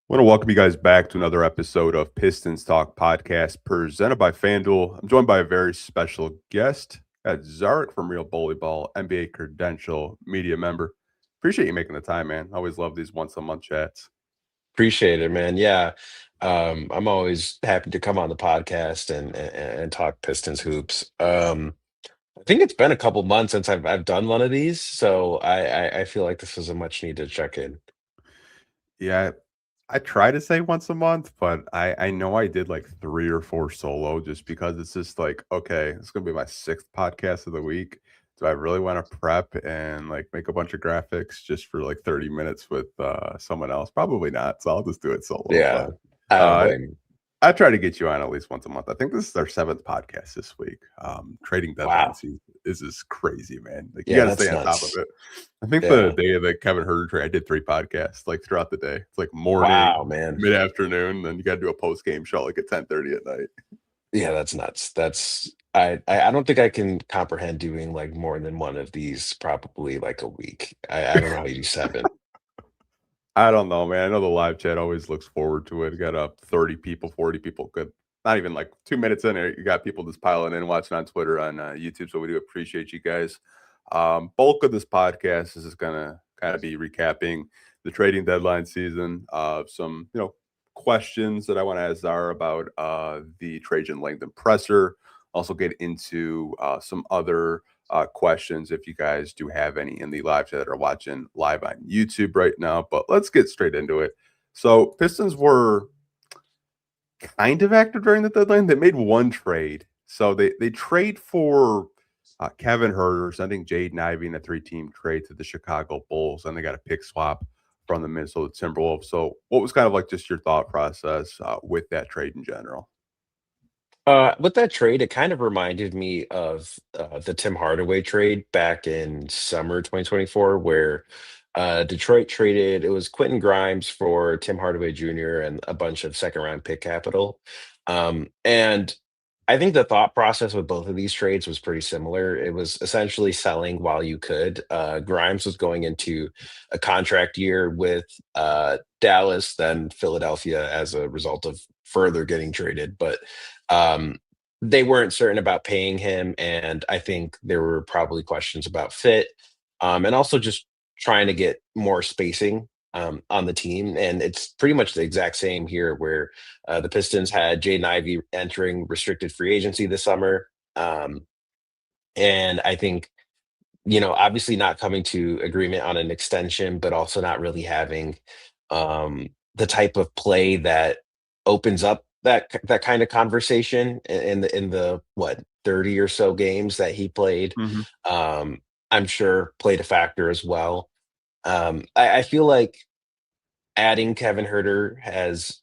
Want to welcome you guys back to another episode of Pistons Talk Podcast presented by FanDuel. I'm joined by a very special guest at Zark from Realbullyball, NBA credential media member. Appreciate you making the time, man. Always love these once a month chats. Appreciate it, man. Yeah. I'm always happy to come on the podcast and talk Pistons hoops. I think it's been a couple months since I've done one of these, so I feel like this is a much needed check-in. Yeah, I try to say once a month, but I know I did like 3 or 4 solo just because it's just like, okay, it's gonna be my sixth podcast of the week. Do I really want to prep and like make a bunch of graphics just for like 30 minutes with someone else? Probably not. So I'll just do it solo. Yeah, But I don't uh blame you. I try to get you on at least once a month. I think this is our seventh podcast this week. Trading deadline Wow. season is crazy, man. Like you Yeah, got to stay that's on top of nuts. it. I think the Yeah. day of the Kevin Huerter trade, I did 3 podcasts like throughout the day. It's like morning, Wow, man. mid afternoon, then you got to do a post game show like at 10:30 at night. Yeah, that's nuts. I don't think I can comprehend doing like more than one of these probably like a week. I don't know how you do seven. I don't know, man. I know the live chat always looks forward to it. You got up 30 people, 40 people. Good. Not even like 2 minutes in there. You got people just piling in, watching on Twitter, on YouTube. So we do appreciate you guys. Bulk of this podcast is just gonna kind of be recapping the trading deadline season. Some questions that I want to ask Zara about the Trajan Langdon presser. Also get into some other questions if you guys do have any in the live chat that are watching live on YouTube right now. But let's get straight into it. So Pistons were kind of active during the deadline. They made one trade. So they trade for Kevin Huerter, sending Jaden Ivey in a 3-team trade to the Chicago Bulls, and they got a pick swap from the Minnesota Timberwolves. So what was kind of like just your thought process with that trade in general? With that trade, it kind of reminded me of the Tim Hardaway trade back in summer 2024, where Detroit traded, it was Quentin Grimes for Tim Hardaway Jr. and a bunch of second round pick capital. And I think the thought process with both of these trades was pretty similar. It was essentially selling while you could. Grimes was going into a contract year with Dallas, then Philadelphia as a result of further getting traded. But um, they weren't certain about paying him. And I think there were probably questions about fit and also just trying to get more spacing on the team. And it's pretty much the exact same here where the Pistons had Jaden Ivey entering restricted free agency this summer. Um, and I think, obviously not coming to agreement on an extension, but also not really having the type of play that opens up that kind of conversation in the what 30 or so games that he played. Mhm. I'm sure played a factor as well. I feel like adding Kevin Herter has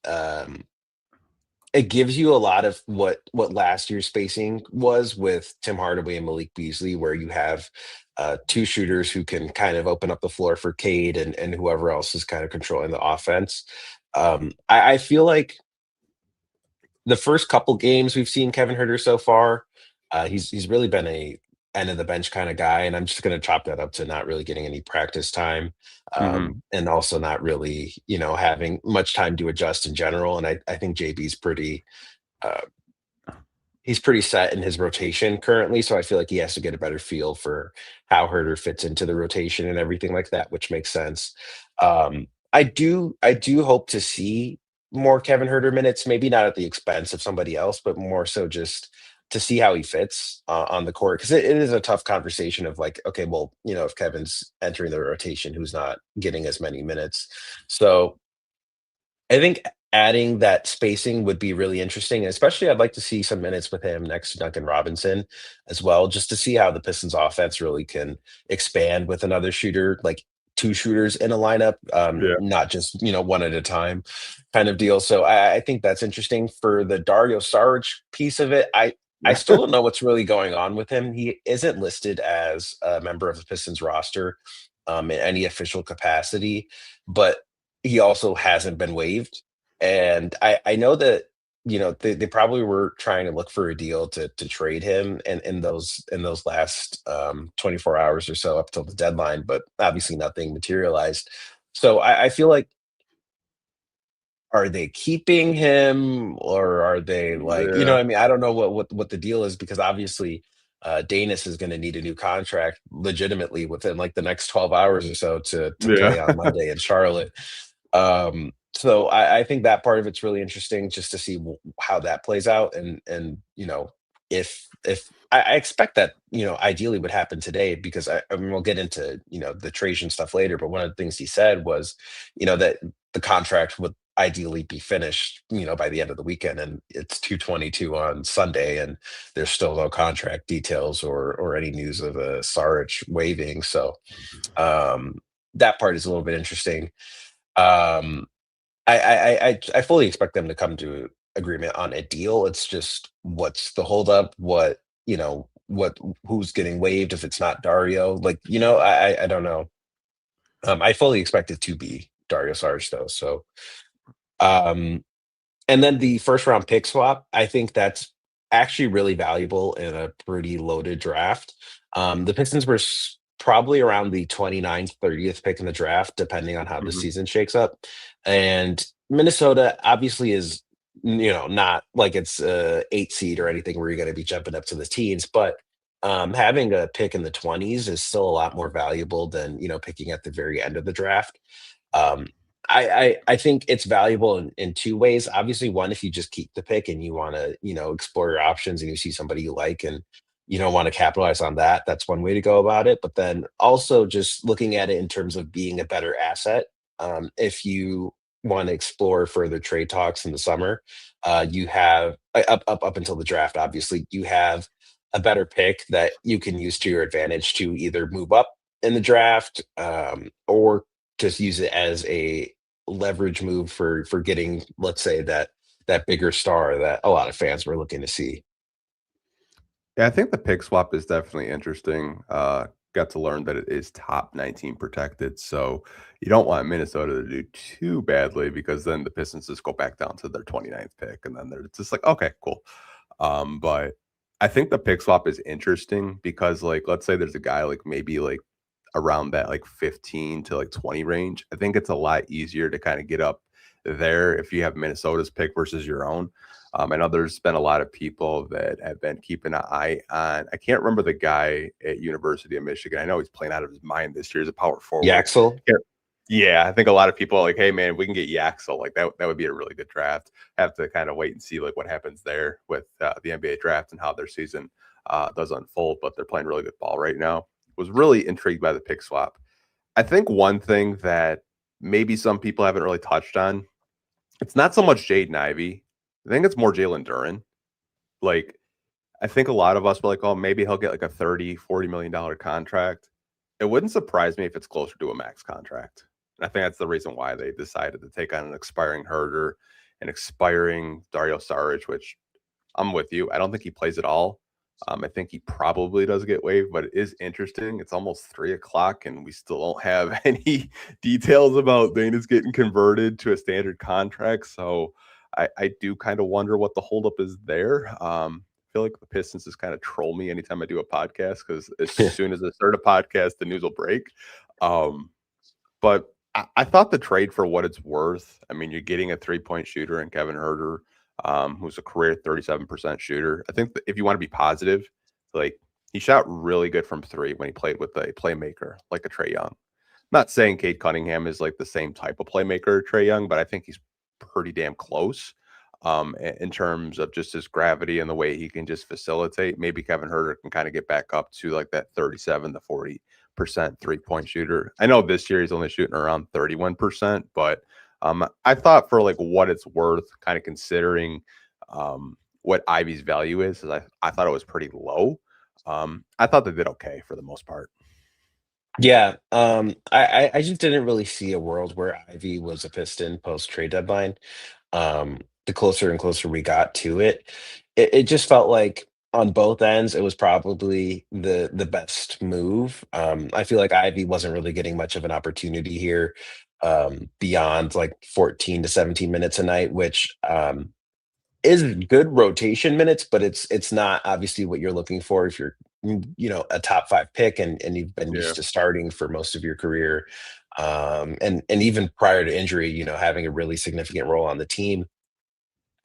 it gives you a lot of what last year's spacing was with Tim Hardaway and Malik Beasley, where you have two shooters who can kind of open up the floor for Cade and whoever else is kind of controlling the offense. I feel like the first couple games we've seen Kevin Herter so far, he's really been a end of the bench kind of guy, and I'm just going to chop that up to not really getting any practice time, Mhm. and also not really having much time to adjust in general. And I think JB's pretty. Uh, he's pretty set in his rotation currently, so I feel like he has to get a better feel for how Herter fits into the rotation and everything like that, which makes sense. I do hope to see more Kevin Herter minutes, maybe not at the expense of somebody else, but more so just to see how he fits on the court because it is a tough conversation of like, okay, well, if Kevin's entering the rotation, who's not getting as many minutes, so I think adding that spacing would be really interesting, and especially I'd like to see some minutes with him next to Duncan Robinson as well, just to see how the Pistons offense really can expand with another shooter, like two shooters in a lineup, Yeah. not just one at a time kind of deal. So I think that's interesting for the Dario Saric piece of it. I still don't know what's really going on with him. He isn't listed as a member of the Pistons roster in any official capacity, but he also hasn't been waived. And I know that they probably were trying to look for a deal to trade him in those last 24 hours or so up till the deadline, but obviously nothing materialized. So I feel like are they keeping him or are they like, you know Yeah. what I mean? I don't know what the deal is because obviously Danis is going to need a new contract legitimately within like the next 12 hours or so to Yeah. play on Monday in Charlotte. So I think that part of it's really interesting just to see how that plays out and if I expect that ideally would happen today because I mean we'll get into the Trajan stuff later, but one of the things he said was that the contract would ideally be finished by the end of the weekend, and it's 2:22 on Sunday, and there's still no contract details or any news of a Saric waiving. So um, that part is a little bit interesting. Um, I fully expect them to come to agreement on a deal. It's just what's the holdup? What who's getting waived if it's not Dario? Like, I don't know. I fully expect it to be Dario Saric though. So um and then the first round pick swap, I think that's actually really valuable in a pretty loaded draft. The Pistons were probably around the 29th, 30th pick in the draft, depending on how the Mhm. season shakes up. And Minnesota obviously is, not like it's a 8 seed or anything where you're going to be jumping up to the teens, but having a pick in the 20s is still a lot more valuable than, picking at the very end of the draft. Um, I think it's valuable in two ways. Obviously, one, if you just keep the pick and you want to, explore your options and you see somebody you like and you don't want to capitalize on that, that's one way to go about it. But then also just looking at it in terms of being a better asset. If you want to explore further trade talks in the summer, you have up until the draft, obviously, you have a better pick that you can use to your advantage to either move up in the draft or just use it as a leverage move for getting, let's say, that bigger star that a lot of fans were looking to see. Yeah, I think the pick swap is definitely interesting. Got to learn that it is top 19 protected, so you don't want Minnesota to do too badly because then the Pistons just go back down to their 29th pick, and then they're just like, okay, cool. But I think the pick swap is interesting because, like, let's say there's a guy like maybe like around that like 15 to like 20 range. I think it's a lot easier to kind of get up there if you have Minnesota's pick versus your own. I know there's been a lot of people that have been keeping an eye on. I can't remember the guy at University of Michigan. I know he's playing out of his mind this year as a power forward. Yaxel. Yeah, I think a lot of people are like, hey man, if we can get Yaxel, like that would be a really good draft. Have to kind of wait and see like what happens there with the NBA draft and how their season does unfold. But they're playing really good ball right now. Was really intrigued by the pick swap. I think one thing that maybe some people haven't really touched on, it's not so much Jaden Ivey. I think it's more Jalen Duren. Like, I think a lot of us were like, oh, maybe he'll get like a 30, $40 million contract. It wouldn't surprise me if it's closer to a max contract. And I think that's the reason why they decided to take on an expiring Huerter, an expiring Dario Saric, which I'm with you. I don't think he plays at all. I think he probably does get waived, but it is interesting. It's almost 3 o'clock, and we still don't have any details about Dana's getting converted to a standard contract. So I do kind of wonder what the holdup is there. I feel like the Pistons just kind of troll me anytime I do a podcast because as soon as I start a podcast, the news will break. Um, but I thought the trade for what it's worth. I mean, you're getting a 3-point shooter in Kevin Herter, who's a career 37% shooter. I think that if you want to be positive, like he shot really good from three when he played with a playmaker like a Trey Young. Not saying Cade Cunningham is like the same type of playmaker Trey Young, but I think he's pretty damn close in terms of just his gravity and the way he can just facilitate. Maybe Kevin Herter can kind of get back up to like that 37 to 40% 3-point shooter. I know this year he's only shooting around 31%, but I thought for like what it's worth, kind of considering what Ivy's value is I thought it was pretty low. I thought they did okay for the most part. Yeah, I just didn't really see a world where Ivy was a Piston post trade deadline. The closer and closer we got to it, it just felt like on both ends it was probably the best move. I feel like Ivy wasn't really getting much of an opportunity here beyond like 14 to 17 minutes a night, which is good rotation minutes, but it's not obviously what you're looking for if you're a top five pick and you've been Yeah. used to starting for most of your career. And even prior to injury, having a really significant role on the team,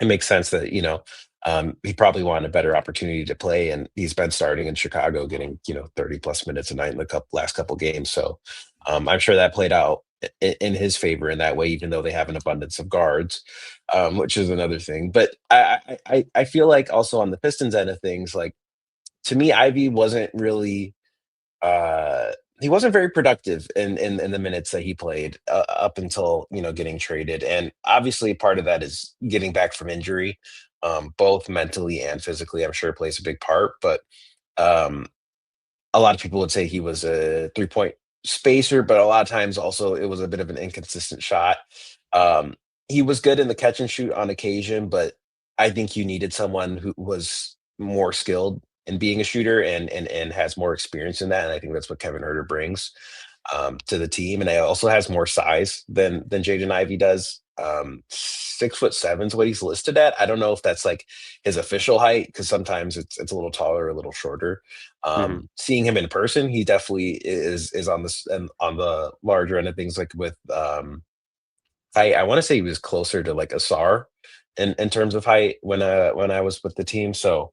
it makes sense that he probably wanted a better opportunity to play, and he's been starting in Chicago, getting 30 plus minutes a night in the last couple games. So I'm sure that played out in his favor in that way, even though they have an abundance of guards, which is another thing. But I feel like also on the Pistons end of things, like to me, Ivy wasn't really uh he wasn't very productive in the minutes that he played up until getting traded, and obviously part of that is getting back from injury, both mentally and physically. I'm sure it plays a big part, but um a lot of people would say he was a 3-point spacer, but a lot of times also it was a bit of an inconsistent shot. Um, he was good in the catch and shoot on occasion, but I think you needed someone who was more skilled in being a shooter and has more experience in that. And I think that's what Kevin Herter brings to the team, and he also has more size than Jaden Ivey does. 6'7" is what he's listed at. I don't know if that's like his official height, because sometimes it's a little taller, or a little shorter. Mhm. Seeing him in person, he definitely is on this and on the larger end of things. Like with I want to say he was closer to like Asar in terms of height when I was with the team. So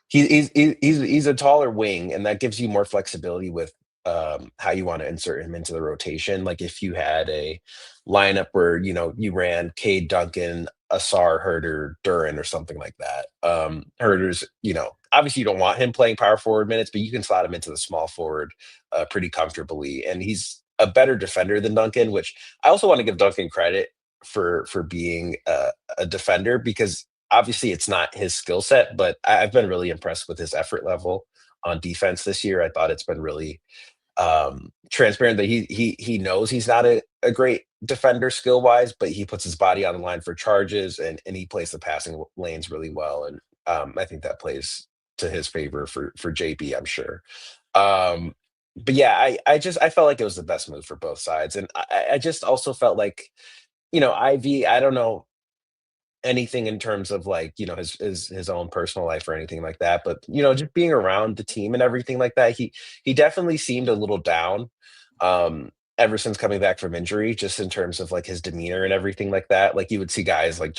he's a taller wing, and that gives you more flexibility with how you want to insert him into the rotation. Like if you had a lineup where you ran Cade, Duncan, Asar, Herter, Duran, or something like that. Herter's, obviously you don't want him playing power forward minutes, but you can slot him into the small forward pretty comfortably, and he's a better defender than Duncan. Which I also want to give Duncan credit for being a defender, because obviously it's not his skill set, but I've been really impressed with his effort level on defense this year. I thought it's been really transparent that he knows he's not a great defender skill wise, but he puts his body on the line for charges, and he plays the passing lanes really well. And I think that plays to his favor for JB, I'm sure. Um, but yeah, I felt like it was the best move for both sides. And I just also felt like, Ivy, I don't know anything in terms of like his own personal life or anything like that, but just being around the team and everything like that, he definitely seemed a little down um ever since coming back from injury, just in terms of like his demeanor and everything like that. Like you would see guys like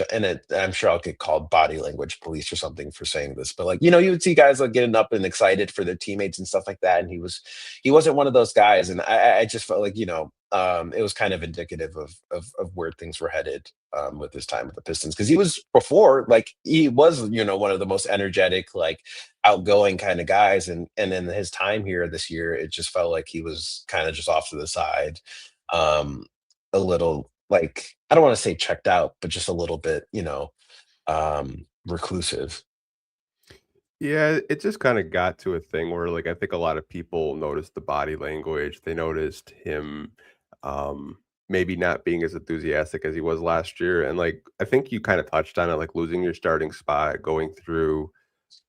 I'm sure I'll get called body language police or something for saying this, but like you would see guys like getting up and excited for their teammates and stuff like that, and he wasn't one of those guys. And I just felt like it was kind of indicative of where things were headed with his time with the Pistons, because he was before, like he was one of the most energetic, like outgoing kind of guys, and in his time here this year, it just felt like he was kind of just off to the side, um a little, like, I don't want to say checked out, but just a little bit reclusive. Yeah, it just kind of got to a thing where, like, I think a lot of people noticed the body language. They noticed him, um, maybe not being as enthusiastic as he was last year. And like, I think you kind of touched on it, like losing your starting spot, going through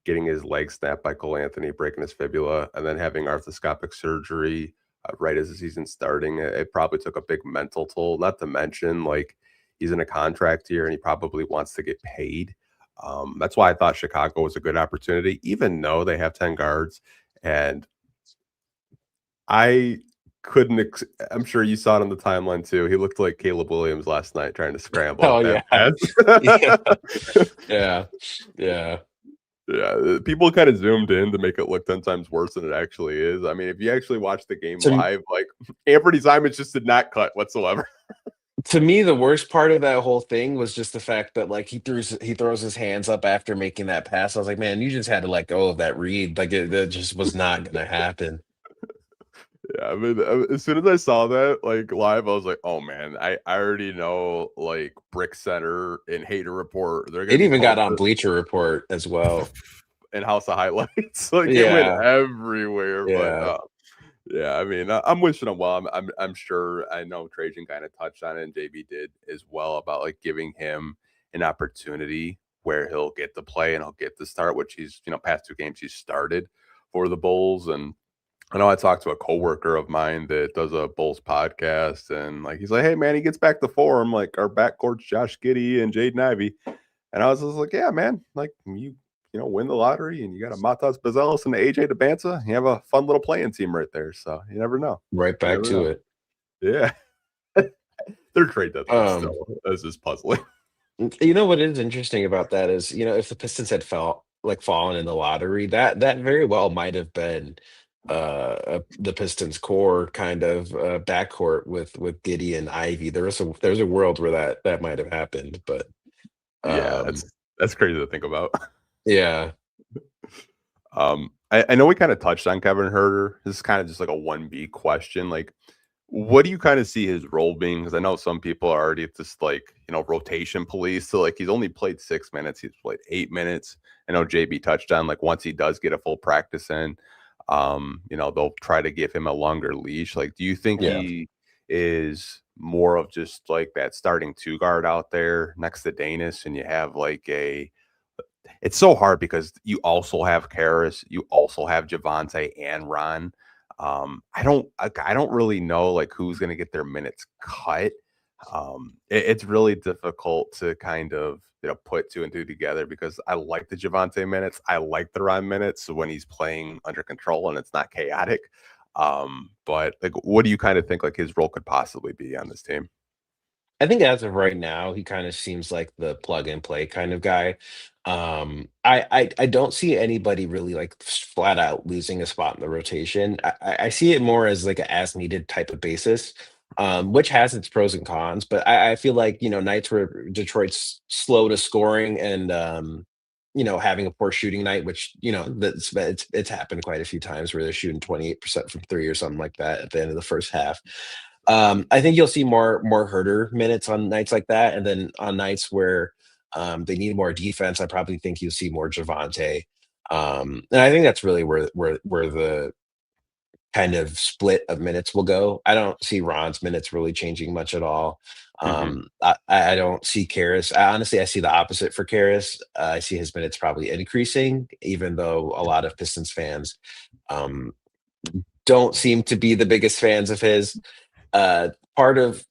getting his leg snapped by Cole Anthony, breaking his fibula, and then having arthroscopic surgery right as the season's starting. It probably took a big mental toll. Not to mention, like, he's in a contract here and he probably wants to get paid. That's why I thought Chicago was a good opportunity, even though they have 10 guards. And I couldn't, I'm sure you saw it on the timeline too. He looked like Caleb Williams last night trying to scramble Oh with that yeah. Yeah. pass. Yeah. Yeah. Yeah, people kind of zoomed in to make it look 10 times worse than it actually is. I mean, if you actually watch the game To live, like Anthony Simons just did not cut whatsoever. to me, the worst part of that whole thing was just the fact that like he throws his hands up after making that pass. I was like, man, you just had to let go of that read. Like that just was not gonna happen. Yeah, I mean, as soon as I saw that like live, I was like, oh man, I already know like Brick Center and Hater Report, they're gonna It be even got on posted Bleacher Report as well. in House of Highlights. Like it went Yeah. everywhere. But Yeah. yeah, I mean, I'm wishing him well. I'm sure. I know Trajan kind of touched on it, and JB did as well, about like giving him an opportunity where he'll get to play and he'll get to start, which he's past 2 games he's started for the Bulls. And I know I talked to a coworker of mine that does a Bulls podcast, and like he's like, hey man, he gets back to form. Like our backcourt's Josh Giddey and Jaden Ivey. And I was just like, yeah, man, like win the lottery and you got a Matas Bazelis and a AJ DeBanza, you have a fun little playing team right there. So you never know. Right You back never to know. it. Yeah. Their trade deadline Um, still is just puzzling. you know what is interesting about that is, if the Pistons had fallen in the lottery, that very well might have been the Pistons core kind of backcourt with Giddy and Ivy. There's a world where that might have happened, but Yeah, um, that's crazy to think about. yeah. I know we kind of touched on Kevin Herter. This is kind of just like a 1B question. Like, what do you kind of see his role being? Because I know some people are already just like, rotation police. So like he's only played 6 minutes, he's played 8 minutes. I know JB touched on like once he does get a full practice in, they'll try to give him a longer leash. Like, do you think Yeah. he is more of just like that starting two guard out there next to Danis, and you have like it's so hard because you also have Karras, you also have Javante and Ron. I don't really know like who's going to get their minutes cut. It's really difficult to kind of put two and two together because I like the Javante minutes, I like the Ron minutes when he's playing under control and it's not chaotic. But like, what do you kind of think like his role could possibly be on this team? I think as of right now, he kind of seems like the plug and play kind of guy. I don't see anybody really like flat out losing a spot in the rotation. I see it more as like an as needed type of basis, which has its pros and cons. But I feel like nights where Detroit's slow to scoring and having a poor shooting night, which it's happened quite a few times where they're shooting 28% from three or something like that at the end of the first half. I think you'll see more Huerter minutes on nights like that, and then on nights where they need more defense, I probably think you'll see more Javante. And I think that's really where the kind of split of minutes will go. I don't see Ron's minutes really changing much at all. Hmm. I don't see Karras. Honestly, I see the opposite for Karras. I see his minutes probably increasing, even though a lot of Pistons fans um, don't seem to be the biggest fans of his. Part of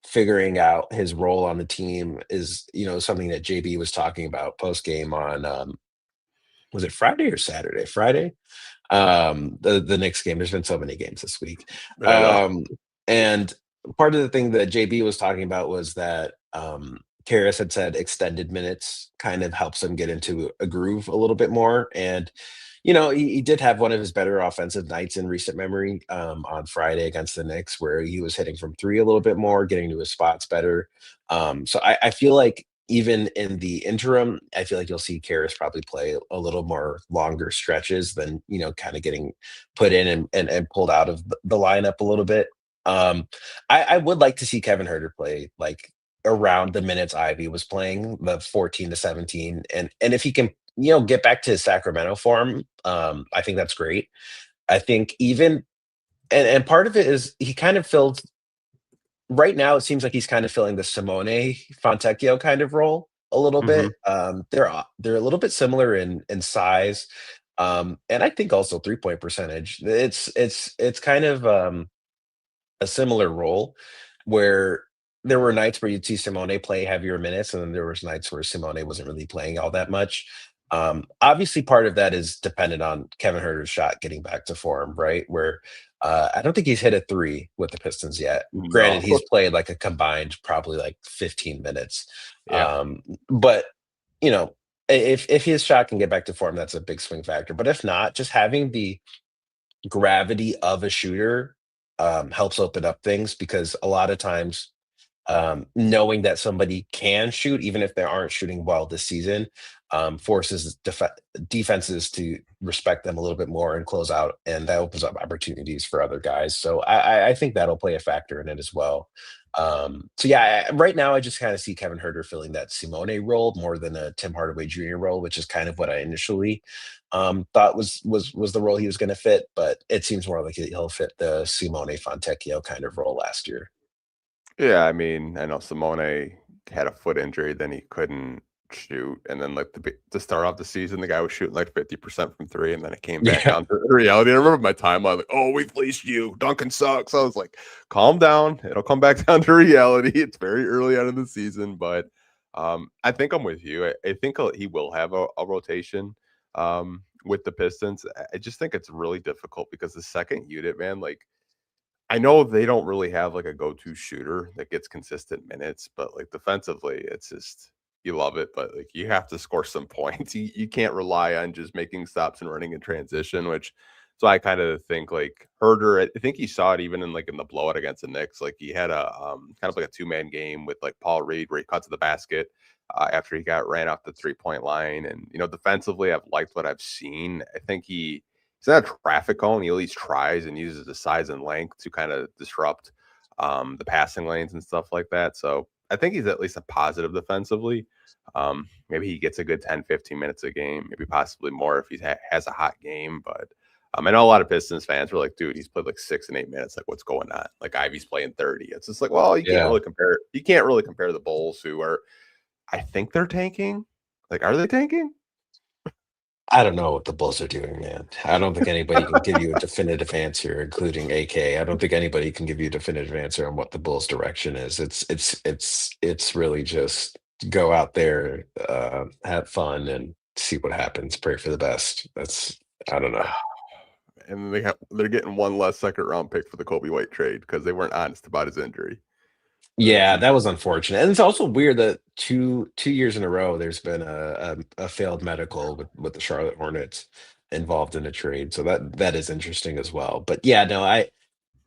figuring out his role on the team is something that JB was talking about post game on was it Friday or Saturday? Friday. The Knicks game. There's been so many games this week. I know. And part of the thing that JB was talking about was that Karras had said extended minutes kind of helps him get into a groove a little bit more. And he did have one of his better offensive nights in recent memory on Friday against the Knicks, where he was hitting from three a little bit more, getting to his spots better. So I feel like even in the interim, I feel like you'll see Karras probably play a little more longer stretches than kind of getting put in and pulled out of the lineup a little bit. I would like to see Kevin Herter play like around the minutes Ivy was playing, the 14 to 17, and if he can get back to his Sacramento form, I think that's great. I think even and part of it is he kind of filled right now. It seems like he's kind of filling the Simone Fontecchio kind of role a little bit. Hmm. They're a little bit similar in size, and I think also 3-point percentage. It's kind of a similar role where there were nights where you'd see Simone play heavier minutes, and then there was nights where Simone wasn't really playing all that much. Obviously, part of that is dependent on Kevin Herter's shot getting back to form, right? Where I don't think he's hit a three with the Pistons yet. No. Granted, he's played like a combined probably like 15 minutes. Yeah. But you know, if his shot can get back to form, that's a big swing factor. But if not, just having the gravity of a shooter helps open up things because a lot of times knowing that somebody can shoot, even if they aren't shooting well this season, forces defenses to respect them a little bit more and close out, and that opens up opportunities for other guys. So I think that'll play a factor in it as well. So yeah, right now I just kind of see Kevin Herter filling that Simone role more than a Tim Hardaway Jr. role, which is kind of what I initially thought was the role he was going to fit, but it seems more like he'll fit the Simone Fontecchio kind of role last year. Yeah, I mean, I know Simone had a foot injury, then he couldn't shoot, and then like to start off the season, the guy was shooting like 50% from three, and then it came back Yeah. down to reality. I remember my timeline like, "Oh, we fleeced you. Duncan sucks." I was like, "Calm down. It'll come back down to reality. It's very early on in the season, but I think I'm with you. I think he will have a rotation with the Pistons. I just think it's really difficult because the second unit, man, like I know they don't really have like a go-to shooter that gets consistent minutes, but like defensively, it's just you love it, but like you have to score some points. You can't rely on just making stops and running in transition, which so I kind of think like Herder, I think he saw it even in like in the blowout against the Knicks. Like he had a kind of like a two-man game with like Paul Reed where he cut to the basket after he got ran off the three-point line. And defensively, I've liked what I've seen. I think he's not a traffic cone. He at least tries and uses the size and length to kind of disrupt the passing lanes and stuff like that. So I think he's at least a positive defensively. Maybe he gets a good 10, 15 minutes a game, maybe possibly more if he has a hot game. But I know a lot of Pistons fans were like, dude, he's played like 6 and 8 minutes. Like, what's going on? Like Ivy's playing 30. It's just like, well, you can't Yeah. really compare. You can't really compare the Bulls, who are, I think they're tanking. Like, are they tanking? I don't know what the Bulls are doing, man. I don't think anybody can give you a definitive answer, including AK. I don't think anybody can give you a definitive answer on what the Bulls' direction is. It's really just go out there, have fun, and see what happens. Pray for the best. I don't know. And they're getting one less second round pick for the Kobe White trade because they weren't honest about his injury. Yeah, that was unfortunate, and it's also weird that two years in a row there's been a failed medical with the Charlotte Hornets involved in a trade. So that is interesting as well. But yeah, no, I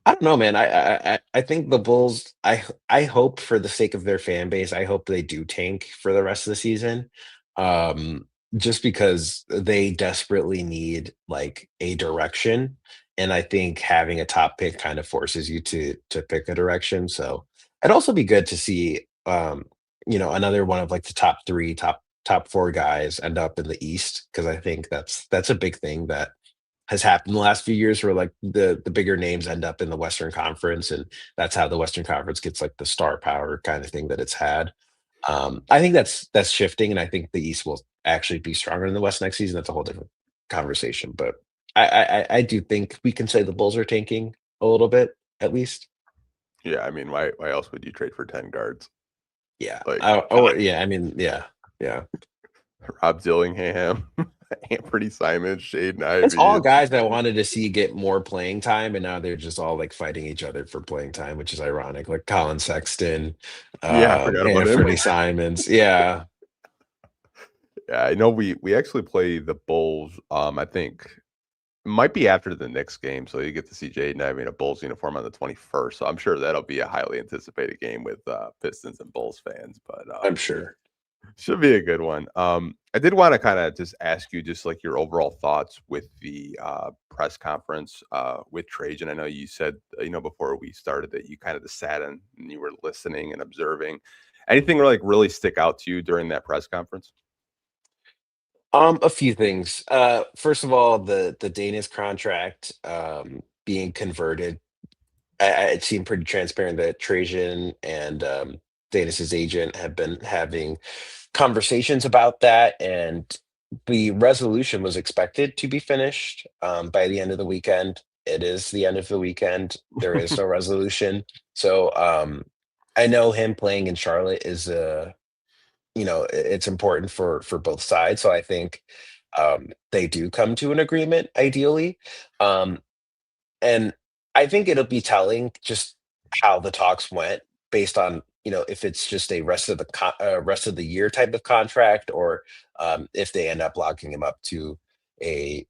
don't know, man. I think the Bulls. I hope for the sake of their fan base, I hope they do tank for the rest of the season, um, just because they desperately need like a direction, and I think having a top pick kind of forces you to pick a direction. So it'd also be good to see, another one of like the top three, top four guys end up in the East because I think that's a big thing that has happened in the last few years where like the bigger names end up in the Western Conference, and that's how the Western Conference gets like the star power kind of thing that it's had. I think that's shifting, and I think the East will actually be stronger than the West next season. That's a whole different conversation, but I do think we can say the Bulls are tanking a little bit at least. Yeah, I mean, why else would you trade for 10 guards? Yeah. Like Or yeah, I mean, yeah, yeah. Rob Dillingham, Anthony Simons, Jaden It's Ivey. all guys that wanted to see get more playing time, and now they're just all like fighting each other for playing time, which is ironic. Like Colin Sexton, Yeah, I forgot about him. Anthony Simons. Yeah. Yeah, I know we actually play the Bulls. I think it might be after the Knicks game, so you get to see Jaden Ivey in a Bulls uniform on the 21st. So I'm sure that'll be a highly anticipated game with Pistons and Bulls fans. But I'm sure. should be a good one. I did want to kind of just ask you just like your overall thoughts with the press conference with Trajan. I know you said, before we started that you kind of just sat and you were listening and observing. Anything like really stick out to you during that press conference? A few things. First of all, the Danish contract being converted, it seemed pretty transparent that Trajan and Danis's agent have been having conversations about that, and the resolution was expected to be finished by the end of the weekend. It is the end of the weekend. There is no resolution. So I know him playing in Charlotte is it's important for both sides. So I think they do come to an agreement ideally. Um, and I think it'll be telling just how the talks went based on, if it's just a rest of the year type of contract, or if they end up locking him up to a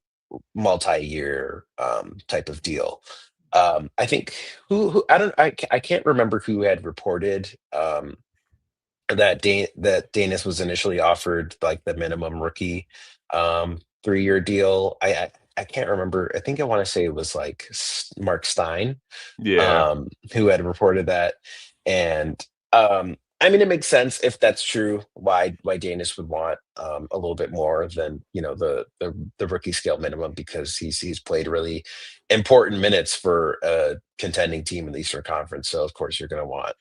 multi-year type of deal. I think who I can't remember who had reported that Danis was initially offered like the minimum rookie 3-year deal. I can't remember. I think I want to say it was like Mark Stein Yeah. who had reported that. And I mean, it makes sense if that's true. Why Danis would want a little bit more than the rookie scale minimum, because he's played really important minutes for a contending team in the Eastern Conference. So of course you're going to want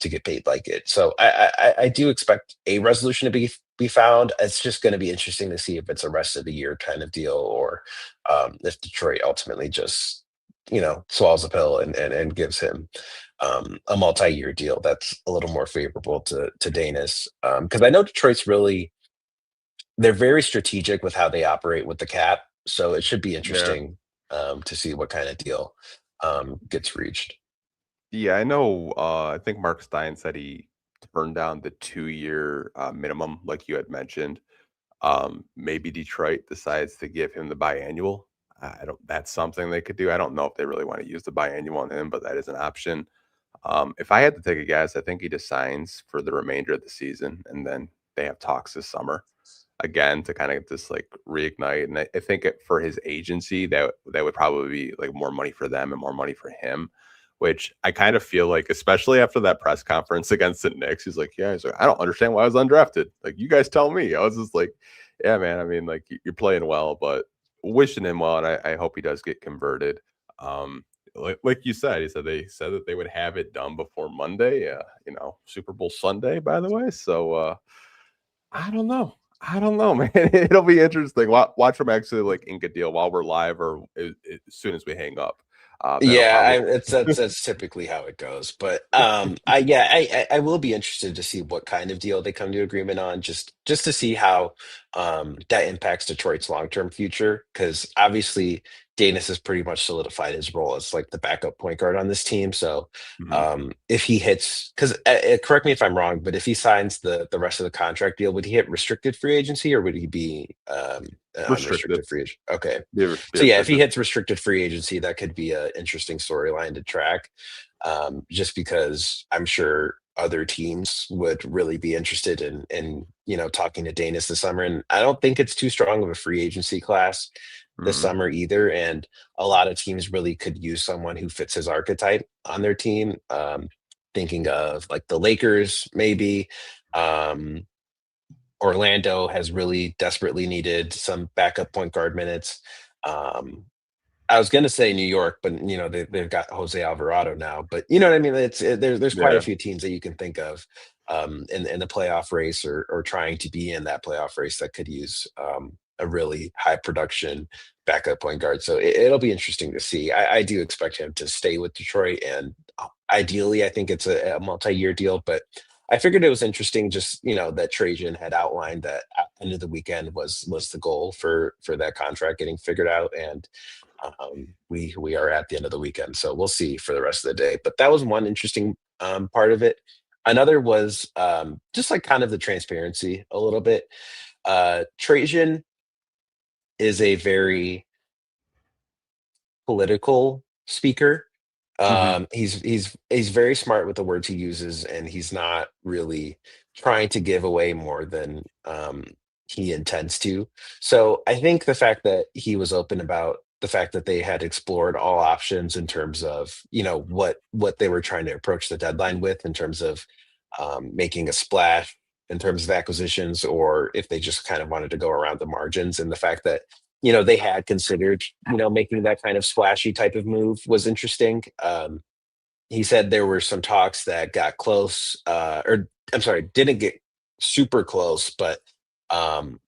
to get paid like it. So I do expect a resolution to be found. It's just going to be interesting to see if it's a rest of the year kind of deal, or if Detroit ultimately just swallows a pill and gives him a multi-year deal that's a little more favorable to Danis. Because I know they're very strategic with how they operate with the cap, so it should be Yeah. interesting to see what kind of deal. gets reached. Yeah, I know. I think Mark Stein said he turned down the 2-year minimum, like you had mentioned. Maybe Detroit decides to give him the biannual. I don't. That's something they could do. I don't know if they really want to use the biannual on him, but that is an option. If I had to take a guess, I think he just signs for the remainder of the season, and then they have talks this summer again to kind of just like reignite. And I think for his agency, that would probably be like more money for them and more money for him. Which I kind of feel like, especially after that press conference against the Knicks, he's like, "Yeah, he's like, I don't understand why I was undrafted. Like, you guys tell me." I was just like, "Yeah, man. I mean, like, you're playing well, but wishing him well, and I hope he does get converted." Um, like you said, they said that they would have it done before Monday. Super Bowl Sunday, by the way. So I don't know. I don't know, man. It'll be interesting. Watch them actually like ink a deal while we're live, or as soon as we hang up. That'll Yeah, probably. that's typically how it goes. But I will be interested to see what kind of deal they come to agreement on, just to see how that impacts Detroit's long-term future. Because obviously Danis has pretty much solidified his role as like the backup point guard on this team. So Mhm. if he hits, because correct me if I'm wrong, but if he signs the rest of the contract deal, would he hit restricted free agency or would he be an Restricted. unrestricted free agent? Okay. Be So yeah, if he restricted. hits restricted free agency, that could be an interesting storyline to track. Just because I'm sure other teams would really be interested in talking to Danis this summer, and I don't think it's too strong of a free agency class this Mhm. summer either. And a lot of teams really could use someone who fits his archetype on their team. Thinking of like the Lakers, maybe. Um, Orlando has really desperately needed some backup point guard minutes. Um, I was gonna say New York, but they've got Jose Alvarado now. But you know what I mean? There's quite a Yeah. few teams that you can think of in the playoff race or trying to be in that playoff race that could use a really high production backup point guard. So it'll be interesting to see. I do expect him to stay with Detroit, and ideally, I think it's a multi-year deal. But I figured it was interesting, just that Trajan had outlined that at the end of the weekend was the goal for that contract getting figured out, and we are at the end of the weekend, so we'll see for the rest of the day. But that was one interesting part of it. Another was just like kind of the transparency a little bit. Trajan is a very political speaker. Mhm. He's very smart with the words he uses, and he's not really trying to give away more than he intends to. So I think the fact that he was open about the fact that they had explored all options in terms of what they were trying to approach the deadline with in terms of making a splash in terms of acquisitions, or if they just kind of wanted to go around the margins, and the fact that they had considered, making that kind of splashy type of move was interesting. He said there were some talks that got close, or I'm sorry, didn't get super close, but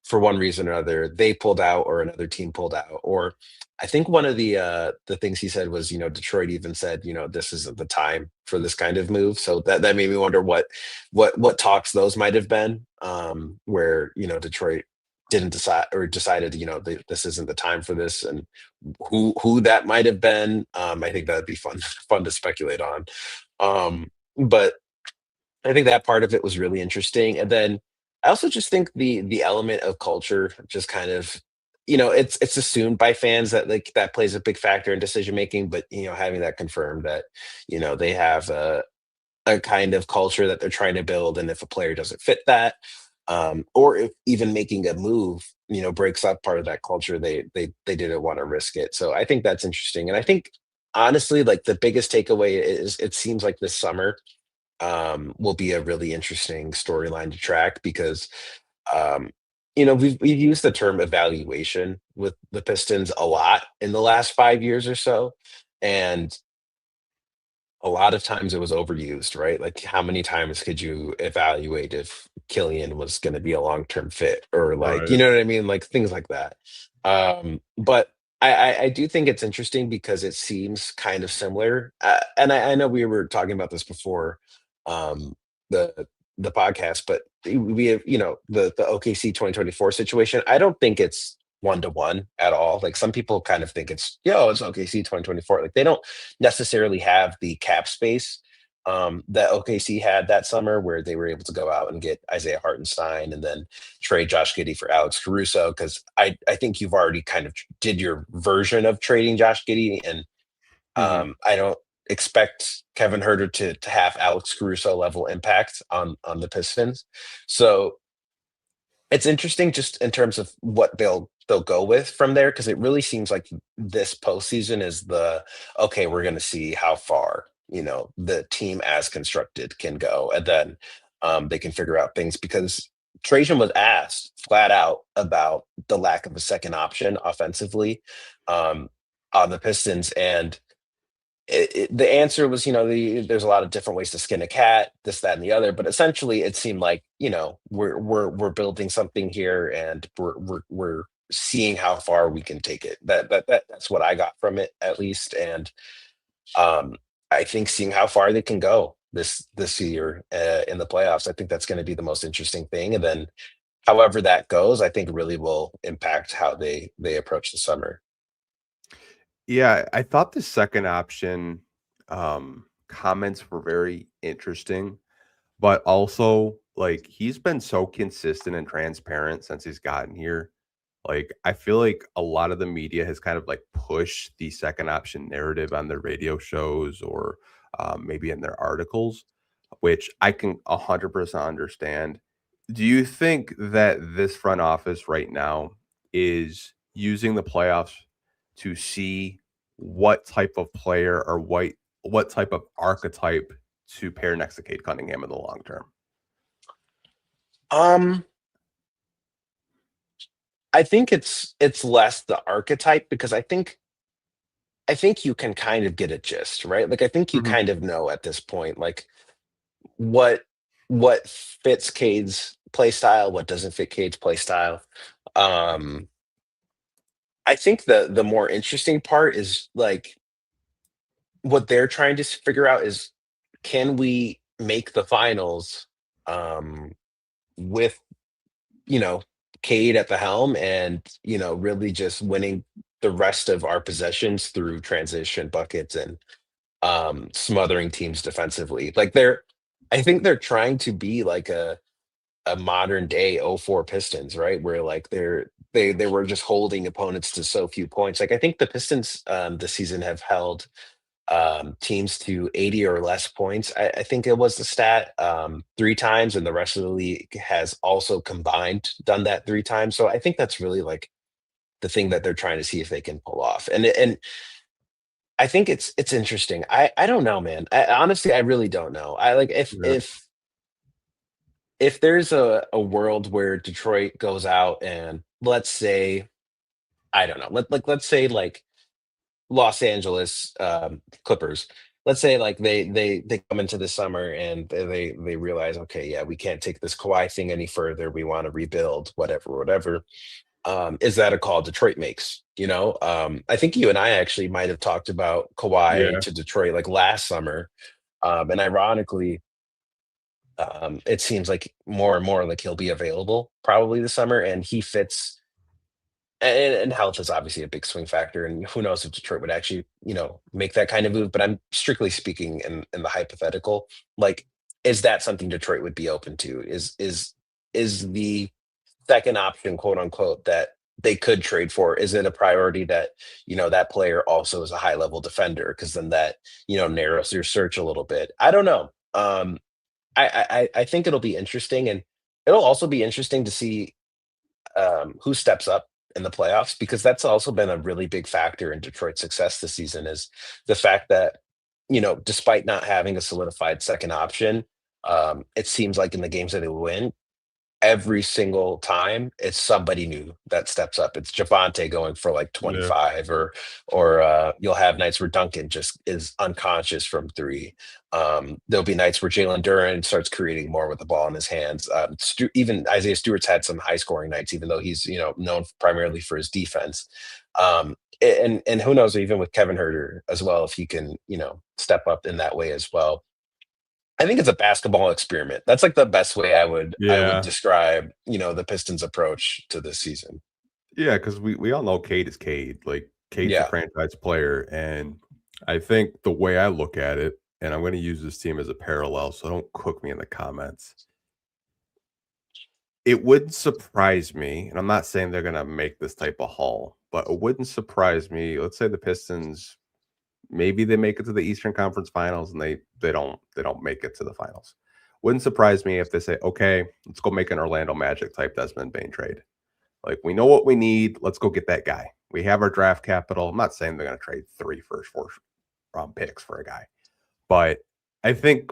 for one reason or other, they pulled out or another team pulled out. Or I think one of the things he said was, Detroit even said, this isn't the time for this kind of move. So that made me wonder what talks those might have been, where Detroit didn't decide or decided, this isn't the time for this, and who that might have been. I think that'd be fun to speculate on. But I think that part of it was really interesting. And then I also just think the element of culture just kind of, it's assumed by fans that like that plays a big factor in decision making, but having that confirmed that, they have a kind of culture that they're trying to build, and if a player doesn't fit that, or if even making a move breaks up part of that culture, they didn't want to risk it. So I think that's interesting, and I think honestly, like the biggest takeaway is it seems like this summer will be a really interesting storyline to track, because um, we've used the term evaluation with the Pistons a lot in the last 5 years or so, and a lot of times it was overused, right? Like, how many times could you evaluate if Killian was going to be a long-term fit, or like, you Right. know what I mean? Like things like that. But I do think it's interesting because it seems kind of similar. And I know we were talking about this before um, the the podcast, but we have, the OKC 2024 situation. I don't think it's 1-to-1 at all. Like some people kind of think it's OKC 2024. Like they don't necessarily have the cap space that OKC had that summer, where they were able to go out and get Isaiah Hartenstein and then trade Josh Giddey for Alex Caruso. Because I think you've already kind of did your version of trading Josh Giddey, and Hmm. I don't expect Kevin Huerter to have Alex Caruso level impact on the Pistons. So it's interesting just in terms of what they'll go with from there, because it really seems like this postseason is the okay, we're going to see how far the team as constructed can go, and then they can figure out things, because Trajan was asked flat out about the lack of a second option offensively um, on the Pistons, and the answer was, there's a lot of different ways to skin a cat, this, that, and the other. But essentially, it seemed like, we're building something here, and we're seeing how far we can take it. That's what I got from it, at least. And um, I think seeing how far they can go this year in the playoffs, I think that's going to be the most interesting thing. And then, however that goes, I think really will impact how they approach the summer. Yeah, I thought the second option comments were very interesting, but also like he's been so consistent and transparent since he's gotten here. Like I feel like a lot of the media has kind of like pushed the second option narrative on their radio shows or maybe in their articles, which I can 100% understand. Do you think that this front office right now is using the playoffs to see what type of player or what type of archetype to pair next to Cade Cunningham in the long term? Um, I think it's less the archetype, because I think you can kind of get a gist, right? Like I think you Mhm. kind of know at this point, like what what fits Cade's play style, what doesn't fit Cade's play style. Um, I think the more interesting part is like what they're trying to figure out is, can we make the finals with you know Cade at the helm, and really just winning the rest of our possessions through transition buckets and smothering teams defensively. Like I think they're trying to be like a modern day '04 Pistons, right? Where like they were just holding opponents to so few points. Like I think the Pistons this season have held teams to 80 or less points. I think it was the stat, 3 times, and the rest of the league has also combined done that 3 times. So I think that's really like the thing that they're trying to see if they can pull off. And I think it's interesting. I don't know, man. Honestly, I really don't know. I like Yeah. if there's a world where Detroit goes out and, let's say, I don't know, let's say like Los Angeles Clippers. Let's say like they come into the summer and they realize, okay, yeah, we can't take this Kawhi thing any further. We want to rebuild, whatever, whatever. Is that a call Detroit makes? I think you and I actually might have talked about Kawhi Yeah. to Detroit like last summer, and ironically, it seems like more and more like he'll be available probably this summer, and he fits. And health is obviously a big swing factor, and who knows if Detroit would actually, make that kind of move. But I'm strictly speaking in the hypothetical. Like, is that something Detroit would be open to? Is the second option, quote unquote, that they could trade for? Is it a priority that that player also is a high level defender? Because then that narrows your search a little bit. I don't know. I think it'll be interesting, and it'll also be interesting to see who steps up in the playoffs, because that's also been a really big factor in Detroit's success this season, is the fact that despite not having a solidified second option, it seems like in the games that they win, every single time it's somebody new that steps up. It's Javante going for like Yeah. 25, or you'll have nights where Duncan just is unconscious from three. There'll be nights where Jalen Duran starts creating more with the ball in his hands. Even Isaiah Stewart's had some high scoring nights, even though he's known primarily for his defense. And who knows, even with Kevin Herter as well, if he can step up in that way as well. I think it's a basketball experiment. That's like the best way I would Yeah. describe, the Pistons' approach to this season. Yeah, because we all know Cade is Cade. Like Cade's a Yeah. franchise player, and I think the way I look at it, and I'm going to use this team as a parallel, so don't cook me in the comments. It wouldn't surprise me, and I'm not saying they're going to make this type of haul, but it wouldn't surprise me. Let's say the Pistons, maybe they make it to the Eastern Conference Finals, and they don't make it to the finals. Wouldn't surprise me if they say, okay, let's go make an Orlando Magic type Desmond Bain trade. Like, we know what we need. Let's go get that guy. We have our draft capital. I'm not saying they're going to trade 4th round picks for a guy, but I think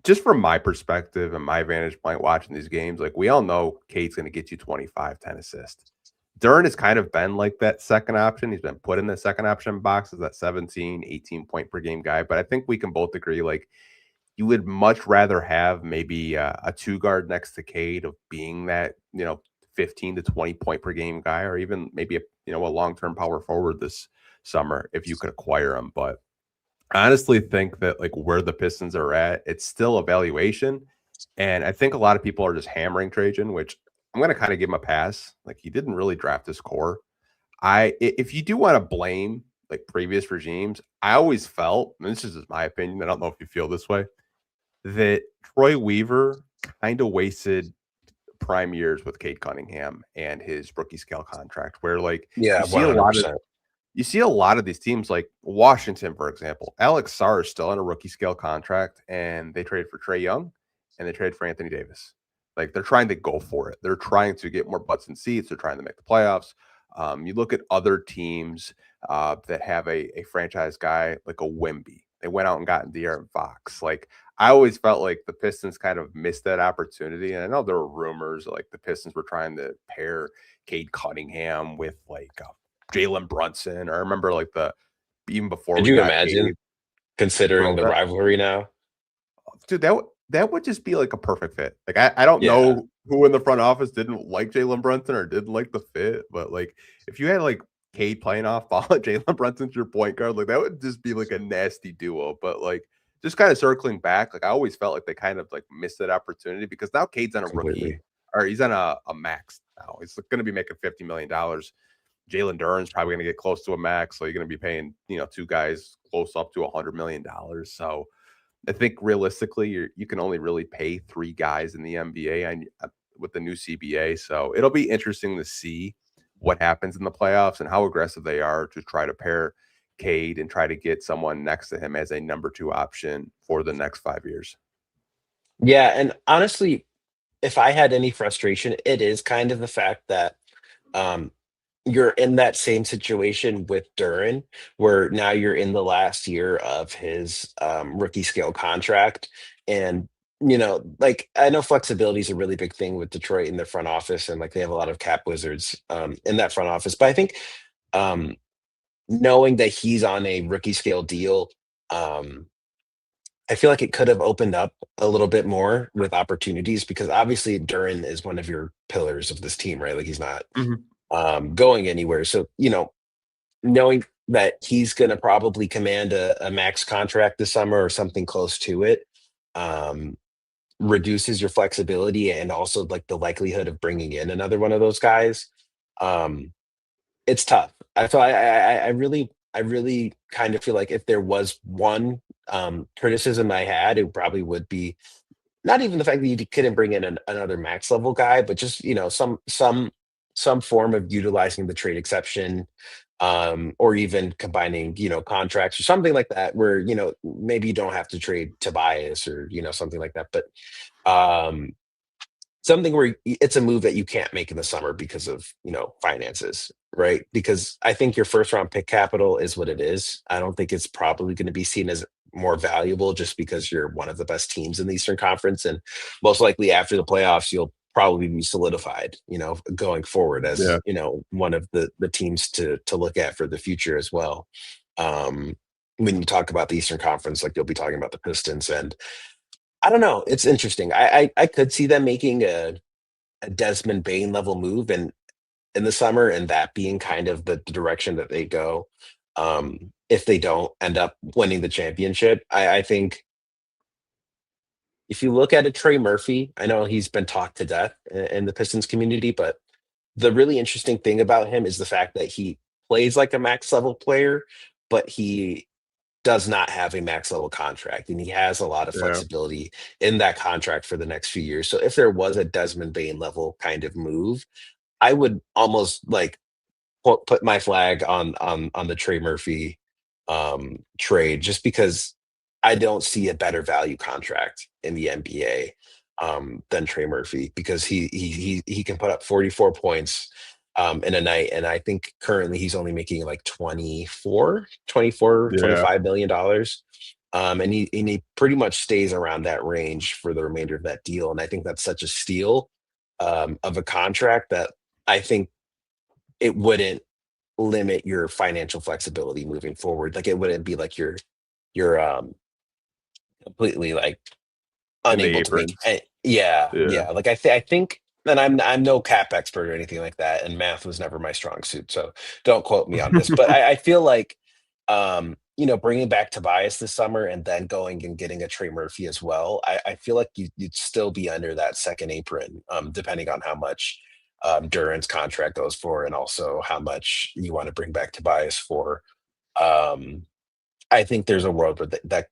just from my perspective and my vantage point watching these games, like we all know Cade's going to get you 25, 10 assists. Duren has kind of been like that second option. He's been put in the second option box as that 17, 18 point per game guy. But I think we can both agree, like, you would much rather have maybe a two guard next to Cade of being that, 15 to 20 point per game guy, or even maybe a long term power forward this summer if you could acquire him. But I honestly think that like where the Pistons are at, it's still evaluation. And I think a lot of people are just hammering Trajan, which I'm going to kind of give him a pass. Like he didn't really draft his core. If you do want to blame like previous regimes, I always felt, and this is just my opinion, I don't know if you feel this way, that Troy Weaver kind of wasted prime years with Cade Cunningham and his rookie scale contract, where like Yeah, you see a lot of 100%. these teams like Washington, for example. Alex Sarr is still in a rookie scale contract, and they traded for Trae Young and they traded for Anthony Davis. Like they're trying to go for it. They're trying to get more butts and seats. They're trying to make the playoffs. You look at other teams that have a franchise guy like a Wimby. They went out and got De'Aaron Fox. Like I always felt like the Pistons kind of missed that opportunity. And I know there were rumors like the Pistons were trying to pair Cade Cunningham with like Jalen Brunson. I remember like even before Could we you got Cade, imagine considering bro, the rivalry now? dude, that would just be like a perfect fit. Like I don't Yeah. know who in the front office didn't like Jalen Brunson or didn't like the fit, but like if you had like Cade playing off ball, Jalen Brunson's your point guard, like that would just be like a nasty duo. But like just kind of circling back, like I always felt like they kind of like missed that opportunity because now Cade's on a rookie Completely. or he's on a max now. He's going to be making $50 million. Jalen Duren's probably going to get close to a max, so you're going to be paying two guys close up to $100 million. So I think realistically, you can only really pay three guys in the NBA with the new CBA. So it'll be interesting to see what happens in the playoffs and how aggressive they are to try to pair Cade and try to get someone next to him as a number two option for the next 5 years. Yeah, and honestly, if I had any frustration, it is kind of the fact that um, you're in that same situation with Duran, where now you're in the last year of his rookie scale contract. And, like I know flexibility is a really big thing with Detroit in their front office, and like they have a lot of cap wizards in that front office. But I think um, knowing that he's on a rookie scale deal, um, I feel like it could have opened up a little bit more with opportunities because obviously Duran is one of your pillars of this team, right? Like he's not Mhm. going anywhere. So, knowing that he's going to probably command a max contract this summer or something close to it, um, reduces your flexibility and also like the likelihood of bringing in another one of those guys. Um, it's tough. I really kind of feel like if there was one criticism I had, it probably would be not even the fact that you couldn't bring in another max level guy, but just some form of utilizing the trade exception, or even combining contracts or something like that, where maybe you don't have to trade Tobias or something like that, but um, something where it's a move that you can't make in the summer because of finances, right? Because I think your first round pick capital is what it is. I don't think it's probably going to be seen as more valuable just because you're one of the best teams in the Eastern Conference, and most likely after the playoffs you'll probably be solidified going forward as Yeah. one of the teams to look at for the future as well. um when you talk about the Eastern Conference, like you'll be talking about the Pistons, and I don't know. It's interesting. I could see them making a Desmond Bain level move in the summer, and that being kind of the direction that they go. If they don't end up winning the championship, I think if you look at a Trey Murphy, I know he's been talked to death in the Pistons community, but the really interesting thing about him is the fact that he plays like a max level player, but he does not have a max level contract, and he has a lot of Yeah. flexibility in that contract for the next few years. So if there was a Desmond Bain level kind of move, I would almost like put my flag on the Trey Murphy trade, just because I don't see a better value contract in the NBA than Trey Murphy, because he can put up 44 points in a night, and I think currently he's only making like 24, Yeah. 25 million dollars. And he pretty much stays around that range for the remainder of that deal. And I think that's such a steal of a contract that I think it wouldn't limit your financial flexibility moving forward. Like, it wouldn't be like you're completely like In the unable to make aprons. yeah, Yeah. yeah. Like I think, and I'm no cap expert or anything like that, and math was never my strong suit, so don't quote me on this. But I feel like bringing back Tobias this summer and then going and getting a Trey Murphy as well, I feel like you'd still be under that second apron, depending on how much Duran's contract goes for, and also how much you want to bring back Tobias for. Um, I think there's a world where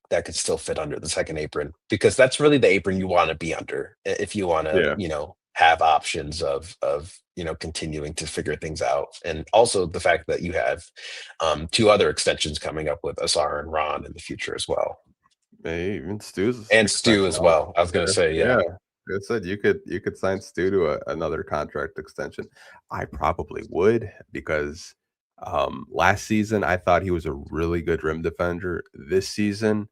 that could still fit under the second apron, because that's really the apron you want to be under if you want to, Yeah. have options of continuing to figure things out. And also the fact that you have two other extensions coming up with Asar and Ron in the future as well. Hey, even Stu's And Stu extension as well. I was gonna there. say, Yeah. yeah. Like I said you could sign Stu to another contract extension. I probably would, because last season I thought he was a really good rim defender. This season,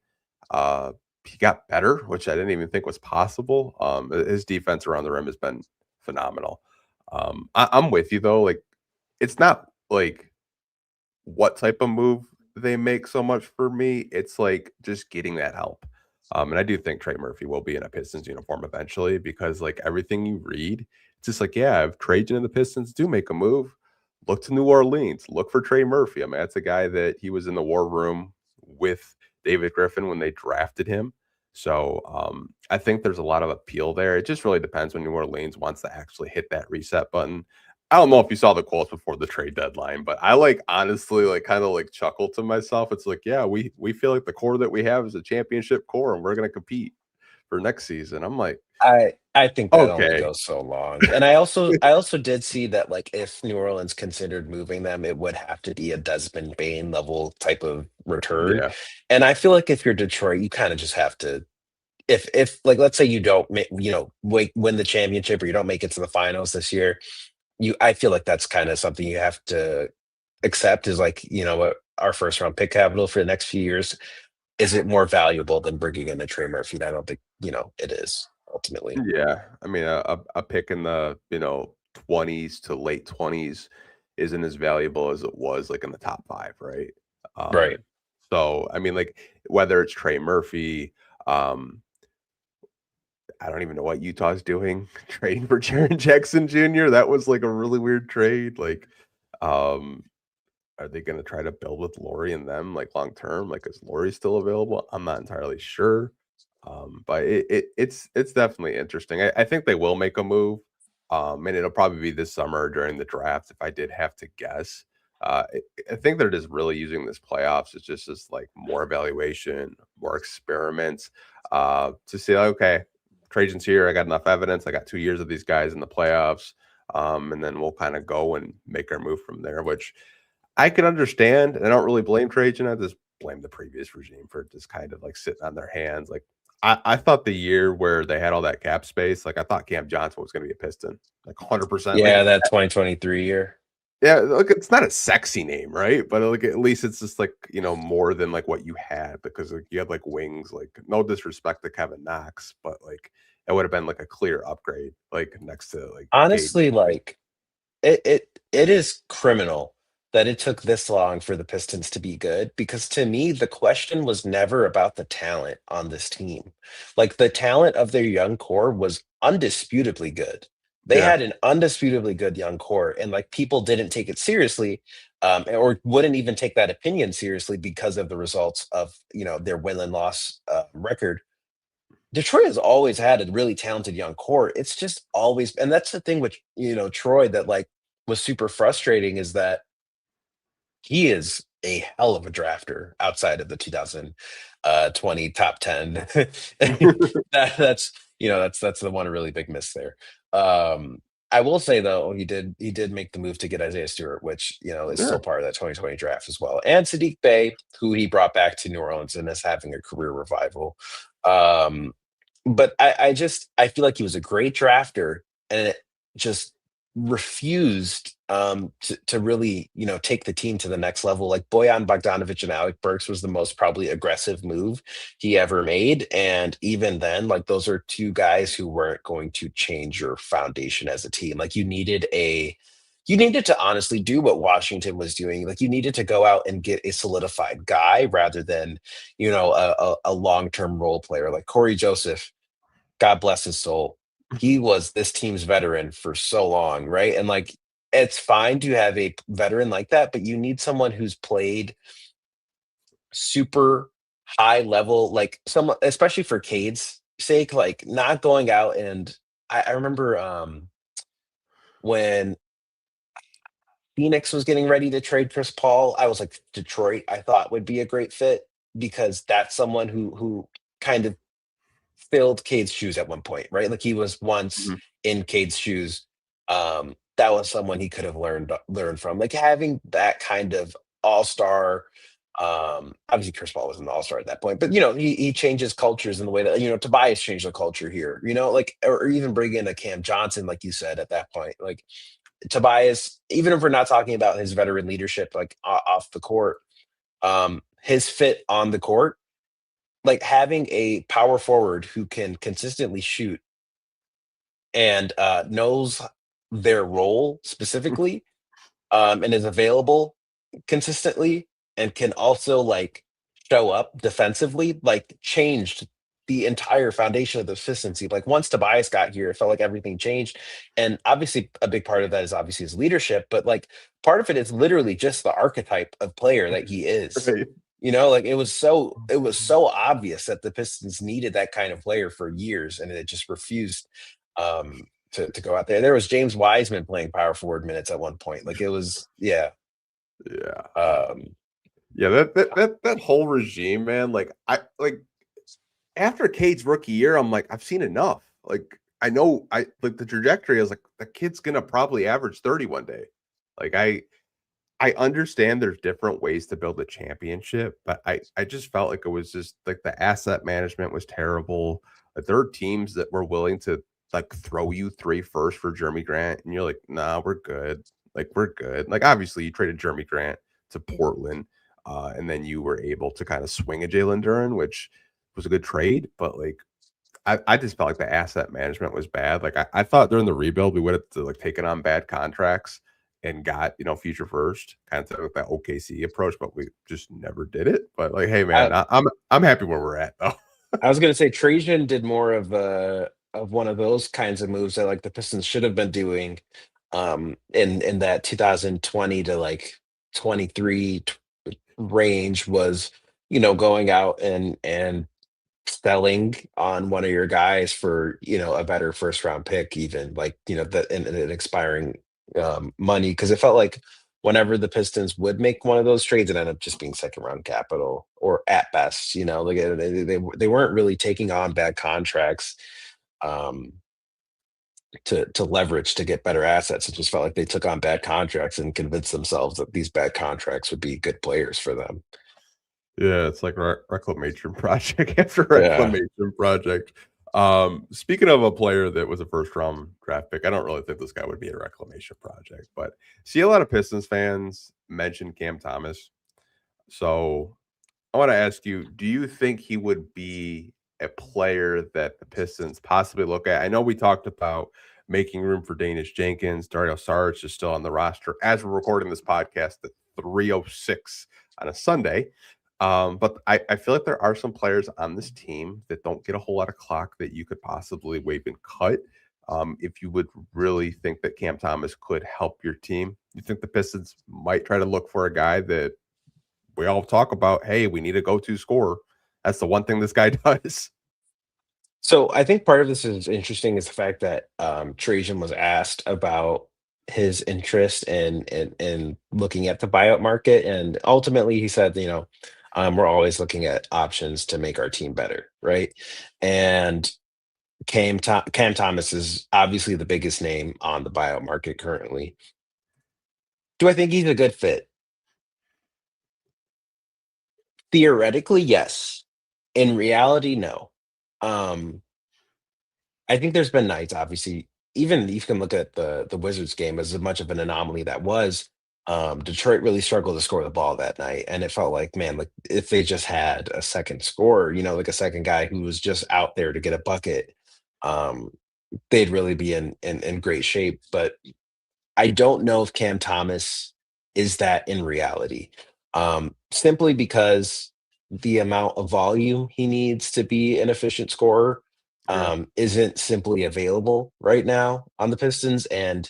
uh he got better, which I didn't even think was possible. His defense around the rim has been phenomenal. I'm with you though. Like, it's not like what type of move they make so much for me. It's like just getting that help. And I do think Trey Murphy will be in a Pistons uniform eventually, because like everything you read, it's just like, yeah, if Trajan and the Pistons do make a move, look to New Orleans, look for Trey Murphy. I mean, that's a guy that he was in the war room with David Griffin when they drafted him. So I think there's a lot of appeal there. It just really depends when New Orleans wants to actually hit that reset button. I don't know if you saw the quotes before the trade deadline, but I like honestly like kind of like chuckle to myself. It's like, yeah, we feel like the core that we have is a championship core and we're gonna compete for next season. I'm like, I think that only okay, goes so long. And I also did see that, like, if New Orleans considered moving them, it would have to be a Desmond Bain level type of return. yeah, And I feel like if you're Detroit, you kind of just have to, if like, let's say you don't win the championship, or you don't make it to the finals this year, I feel like that's kind of something you have to accept, is like, what, our first round pick capital for the next few years, is it more valuable than bringing in a Trey Murphy? And I don't think, it is ultimately. yeah. I mean, a pick in the 20s to late 20s isn't as valuable as it was like in the top five, right? Right. So I mean, like whether it's Trey Murphy, um, I don't even know what Utah's doing, trading for Jaren Jackson Jr. That was like a really weird trade. Like, um, are they gonna try to build with Laurie and them like long term? Like, is Laurie still available? I'm not entirely sure. But it's definitely interesting. I think they will make a move. And it'll probably be this summer during the draft if I did have to guess. I think they're just really using this playoffs. It's just like more evaluation, more experiments, to say, okay, Trajan's here. I got enough evidence. I got 2 years of these guys in the playoffs. And then we'll kind of go and make our move from there, which I can understand. And I don't really blame Trajan. I just blame the previous regime for just kind of like sitting on their hands. Like, I thought the year where they had all that cap space, like I thought Cam Johnson was going to be a Piston, like 100%. Like, Yeah, that 2023 year. yeah, look, it's not a sexy name, right? But like at least it's just like more than like what you had, because like you had like wings. Like, no disrespect to Kevin Knox, but like it would have been like a clear upgrade, like next to like Cade. Honestly, like, it is criminal that it took this long for the Pistons to be good, because to me the question was never about the talent on this team. Like, the talent of their young core was undisputably good. They Yeah, had an undisputably good young core, and like, people didn't take it seriously, or wouldn't even take that opinion seriously because of the results of their win and loss record. Detroit has always had a really talented young core. It's just always, and that's the thing with Troy, that like, was super frustrating is that he is a hell of a drafter outside of the 2020 top 10. That's that's the one really big miss there. Um, I will say though, he did make the move to get Isaiah Stewart, which is Yeah. still part of that 2020 draft as well, and Sadiq Bey, who he brought back to New Orleans and is having a career revival. Um, but I feel like he was a great drafter, and it just refused to really take the team to the next level. Like Boyan Bogdanovic and Alec Burks was the most probably aggressive move he ever made, and even then, like those are two guys who weren't going to change your foundation as a team. Like you needed to honestly do what Washington was doing. Like you needed to go out and get a solidified guy rather than a long-term role player like Corey Joseph. God bless his soul. He was this team's veteran for so long, right? And like it's fine to have a veteran like that, but you need someone who's played super high level, like some, especially for Cade's sake, like not going out and I remember when Phoenix was getting ready to trade Chris Paul, I was like, Detroit, I thought would be a great fit because that's someone who kind of filled Cade's shoes at one point, right? Like he was once Mhm. in Cade's shoes. That was someone he could have learned from. Like having that kind of all-star. Obviously Chris Paul was an all-star at that point, but he changes cultures in the way that Tobias changed the culture here, like or even bring in a Cam Johnson, like you said at that point. Like Tobias, even if we're not talking about his veteran leadership, like off the court, his fit on the court, like having a power forward who can consistently shoot and knows their role specifically, and is available consistently and can also like show up defensively, like changed the entire foundation of the consistency. Like once Tobias got here, it felt like everything changed. And obviously a big part of that is obviously his leadership, but like part of it is literally just the archetype of player that he is. Right. Like it was so obvious that the Pistons needed that kind of player for years, and it just refused to go out there. There was James Wiseman playing power forward minutes at one point. Like it was, yeah. Yeah. Um, Yeah, that whole regime, man. Like like after Cade's rookie year, I'm like, I've seen enough. Like I know I like the trajectory. I was like, the kid's gonna probably average 30 one day. Like I understand there's different ways to build a championship, but I just felt like it was just like the asset management was terrible. Like there are teams that were willing to like throw you 3 firsts for Jeremy Grant, and you're like, nah, we're good. Like we're good. Like obviously you traded Jeremy Grant to Portland, and then you were able to kind of swing a Jalen Duren, which was a good trade, but like I just felt like the asset management was bad. Like I thought during the rebuild we would have like taken on bad contracts and got future first, kind of took that OKC approach, but we just never did it. But like, hey man, I, I'm happy where we're at though. I was gonna say Trajan did more of one of those kinds of moves that like the Pistons should have been doing in that 2020 to like 23 range was going out and selling on one of your guys for a better first round pick, even like that and expiring money, because it felt like whenever the Pistons would make one of those trades, it ended up just being second round capital or at best. Like they weren't really taking on bad contracts um to leverage to get better assets. It just felt like they took on bad contracts and convinced themselves that these bad contracts would be good players for them. Yeah, it's like reclamation project after Yeah. reclamation project. Speaking of a player that was a first round draft pick, I don't really think this guy would be a reclamation project, but see a lot of Pistons fans mention Cam Thomas. So I want to ask you, do you think he would be a player that the Pistons possibly look at? I know we talked about making room for Danish Jenkins. Dario Saric is still on the roster as we're recording this podcast at 3:06 on a Sunday. But I feel like there are some players on this team that don't get a whole lot of clock that you could possibly waive and cut. If you would really think that Cam Thomas could help your team, you think the Pistons might try to look for a guy that we all talk about, hey, we need a go-to scorer. That's the one thing this guy does. So I think part of this is interesting is the fact that Trajan was asked about his interest in looking at the buyout market, and ultimately he said, we're always looking at options to make our team better, right? And Cam Thomas is obviously the biggest name on the buyout market currently. Do I think he's a good fit? Theoretically, yes. In reality, no. Um, I think there's been nights, obviously, even you can look at the Wizards game as much of an anomaly that was. Detroit really struggled to score the ball that night, and it felt like, man, like if they just had a second scorer, like a second guy who was just out there to get a bucket, um, they'd really be in great shape. But I don't know if Cam Thomas is that in reality, simply because the amount of volume he needs to be an efficient scorer Yeah. isn't simply available right now on the Pistons. And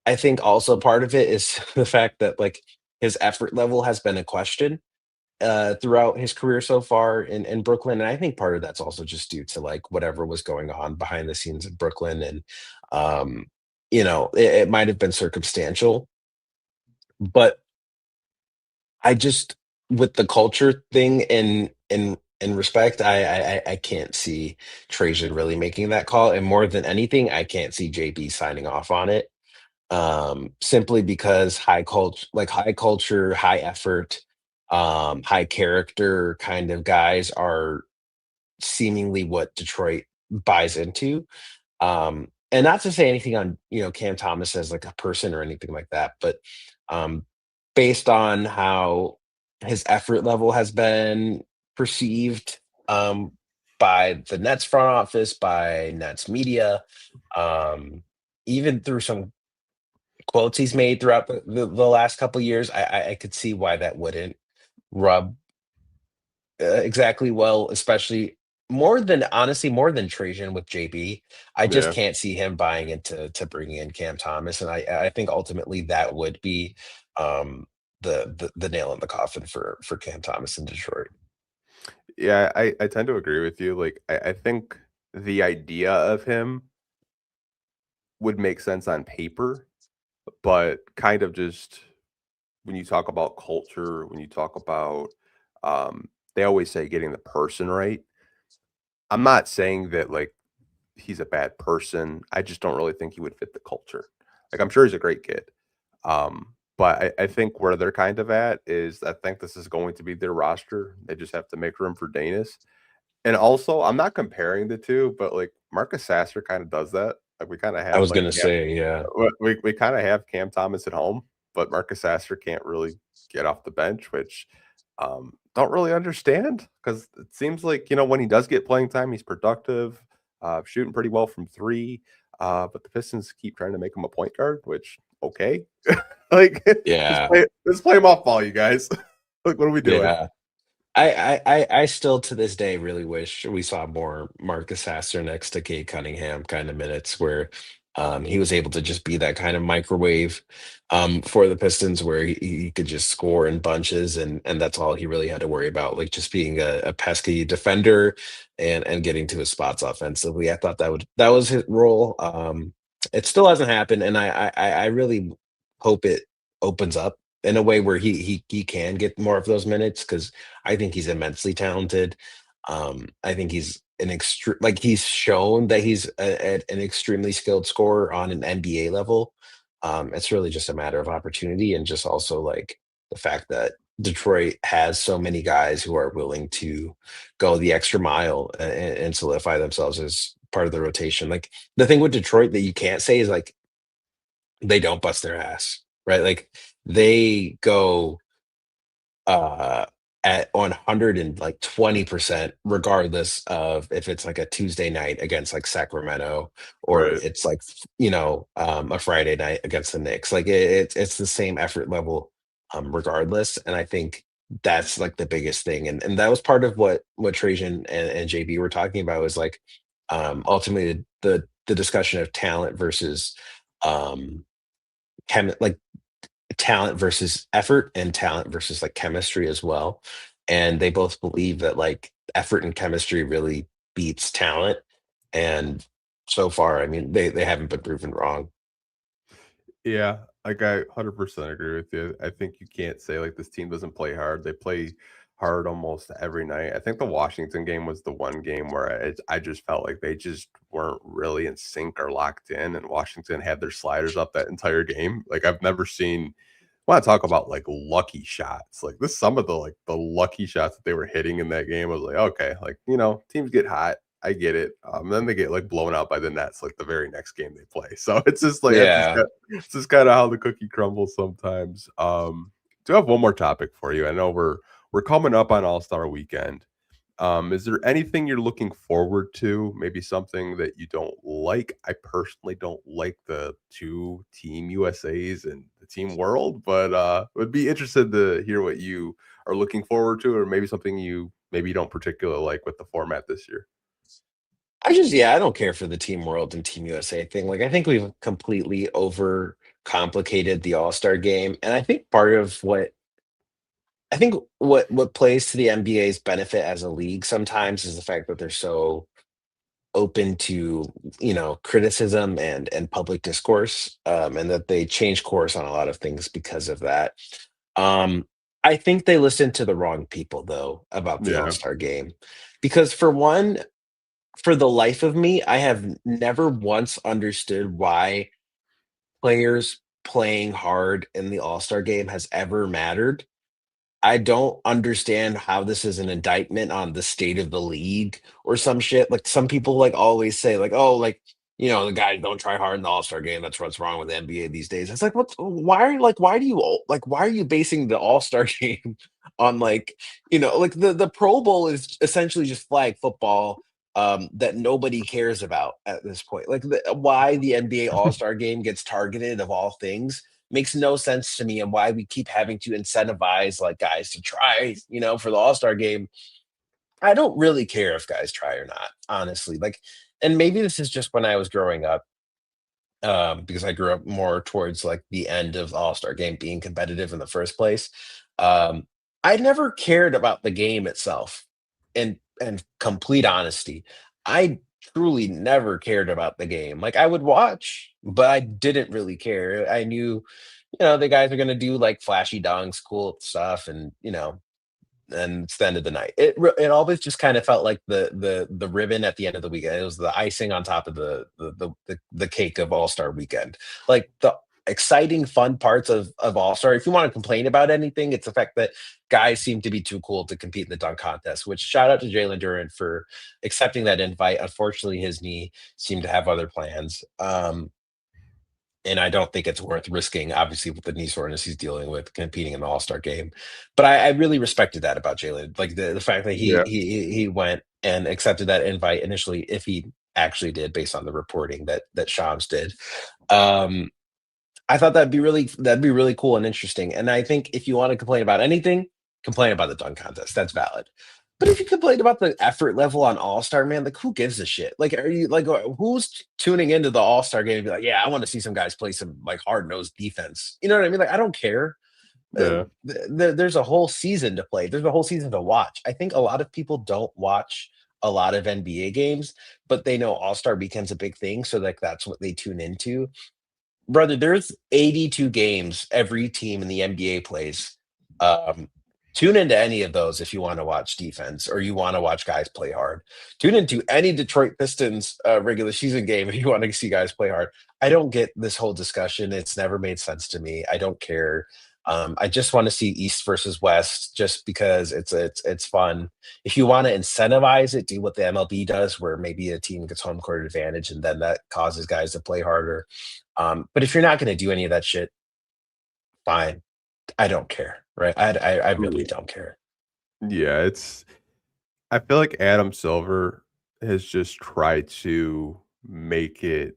I think also part of it is the fact that like his effort level has been a question throughout his career so far in Brooklyn. And I think part of that's also just due to like whatever was going on behind the scenes in Brooklyn. And, um, it might have been circumstantial, but I just, with the culture thing in respect, I can't see Trajan really making that call. And more than anything, I can't see JB signing off on it. Simply because high culture, high effort, high character kind of guys are seemingly what Detroit buys into. And not to say anything on, Cam Thomas as like a person or anything like that, but um, based on how his effort level has been perceived um, by the Nets front office, by Nets media, um, even through some quotes he's made throughout the last couple years, I could see why that wouldn't rub exactly well, especially more than Trajan with JB. I just Yeah. can't see him buying into to bringing in Cam Thomas, and I think ultimately that would be um, the nail in the coffin for Cam Thomas in Detroit. Yeah, I tend to agree with you. Like, I think the idea of him would make sense on paper, but kind of just when you talk about culture, when you talk about, they always say getting the person right. I'm not saying that like he's a bad person. I just don't really think he would fit the culture. Like, I'm sure he's a great kid. But I think where they're kind of at is I think this is going to be their roster. They just have to make room for Danis. And also, I'm not comparing the 2, but, like, Marcus Sasser kinda does that. Like, we kinda I have, was like, gonna Cam say, yeah, we kinda have Cam Thomas at home, but Marcus Sasser can't really get off the bench, which, don't really understand because it seems like, when he does get playing time, he's productive, shooting pretty well from 3, but the Pistons keep trying to make him a point guard, which, okay. Like, yeah, let's play him off ball, you guys. Like, what are we doing? yeah. I still to this day really wish we saw more Marcus Sasser next to Cade Cunningham kind of minutes where he was able to just be that kind of microwave for the Pistons where he could just score in bunches and that's all he really had to worry about, like just being a pesky defender and getting to his spots offensively. I thought that was his role. It still hasn't happened, and I really hope it opens up in a way where he can get more of those minutes because I think he's immensely talented. I think he's an extreme, like he's shown that he's an extremely skilled scorer on an NBA level. It's really just a matter of opportunity and just also like the fact that Detroit has so many guys who are willing to go the extra mile and solidify themselves as part of the rotation. Like the thing with Detroit that you can't say is like they don't bust their ass, right? Like they go uh at 120% regardless of if it's like a Tuesday night against like Sacramento or Right. it's like a Friday night against the Knicks. Like it's the same effort level regardless. And I think that's like the biggest thing. And that was part of what Trajan and JB were talking about was like ultimately the discussion of talent versus um like talent versus effort and talent versus like chemistry as well. And they both believe that like effort and chemistry really beats talent. And so far, I mean, they haven't been proven wrong. Yeah, like I 100% agree with you. I think you can't say like this team doesn't play hard. They play hard almost every night. I think the Washington game was the one game where I just felt like they just weren't really in sync or locked in, and Washington had their sliders up that entire game. Like I've never seen. I want to talk about like lucky shots. Like this, some of the lucky shots that they were hitting in that game. I was like, okay, like teams get hot. I get it. Then they get like blown out by the Nets like the very next game they play. So it's just like Yeah. it's just kind of how the cookie crumbles sometimes. Do have one more topic for you. I know we're coming up on All-Star weekend. Is there anything you're looking forward to? Maybe something that you don't like? I personally don't like the two team USAs and the team world, but would be interested to hear what you are looking forward to, or maybe something you maybe don't particularly like with the format this year. I don't care for the Team World and Team USA thing. Like, I think we've completely over complicated the All-Star game. And I think part of what plays to the NBA's benefit as a league sometimes is the fact that they're so open to, criticism and public discourse, and that they change course on a lot of things because of that. Um, I think they listen to the wrong people though about the Yeah. All-Star game. Because for one, for the life of me, I have never once understood why players playing hard in the All-Star game has ever mattered. I don't understand how this is an indictment on the state of the league or some shit. Like some people like always say, like, oh, like, the guys don't try hard in the All-Star game. That's what's wrong with the NBA these days. It's like, why are you basing the All-Star game on like the Pro Bowl is essentially just flag football that nobody cares about at this point. Like why the NBA All-Star game gets targeted of all things makes no sense to me, and why we keep having to incentivize like guys to try, for the All-Star game. I don't really care if guys try or not, honestly. Like, and maybe this is just when I was growing up, because I grew up more towards like the end of the All-Star game being competitive in the first place. Um, I never cared about the game itself. And complete honesty, I truly never cared about the game. Like I would watch, but I didn't really care. I knew, the guys are gonna do like flashy dunks, cool stuff, and it's the end of the night. It always just kind of felt like the ribbon at the end of the weekend. It was the icing on top of the cake of All Star weekend. Like the exciting, fun parts of All Star. If you want to complain about anything, it's the fact that guys seem to be too cool to compete in the dunk contest. Which shout out to Jalen Duran for accepting that invite. Unfortunately, his knee seemed to have other plans. And I don't think it's worth risking, obviously, with the knee soreness he's dealing with, competing in the All Star game. But I really respected that about Jalen, like the fact that he Yeah. he went and accepted that invite initially, if he actually did, based on the reporting that Shams did. Um, I thought that'd be really cool and interesting. And I think if you want to complain about anything, complain about the dunk contest. That's valid. But if you complain about the effort level on All Star, man, like who gives a shit? Like, are you like who's tuning into the All Star game and be like, yeah, I want to see some guys play some like hard nosed defense. You know what I mean? Like, I don't care. Yeah. There's a whole season to play. There's a whole season to watch. I think a lot of people don't watch a lot of NBA games, but they know All Star weekend's a big thing, so like that's what they tune into. Brother, there's 82 games every team in the NBA plays. Um, Tune into any of those if you want to watch defense or you want to watch guys play hard. Tune into any Detroit Pistons regular season game if you want to see guys play hard. I don't get this whole discussion. It's never made sense to me. I don't care. I just want to see East versus West just because it's fun. If you want to incentivize it, do what the MLB does, where maybe a team gets home court advantage and then that causes guys to play harder. But if you're not going to do any of that shit, fine. I don't care, right? I really don't care. Yeah, it's I feel like Adam Silver has just tried to make it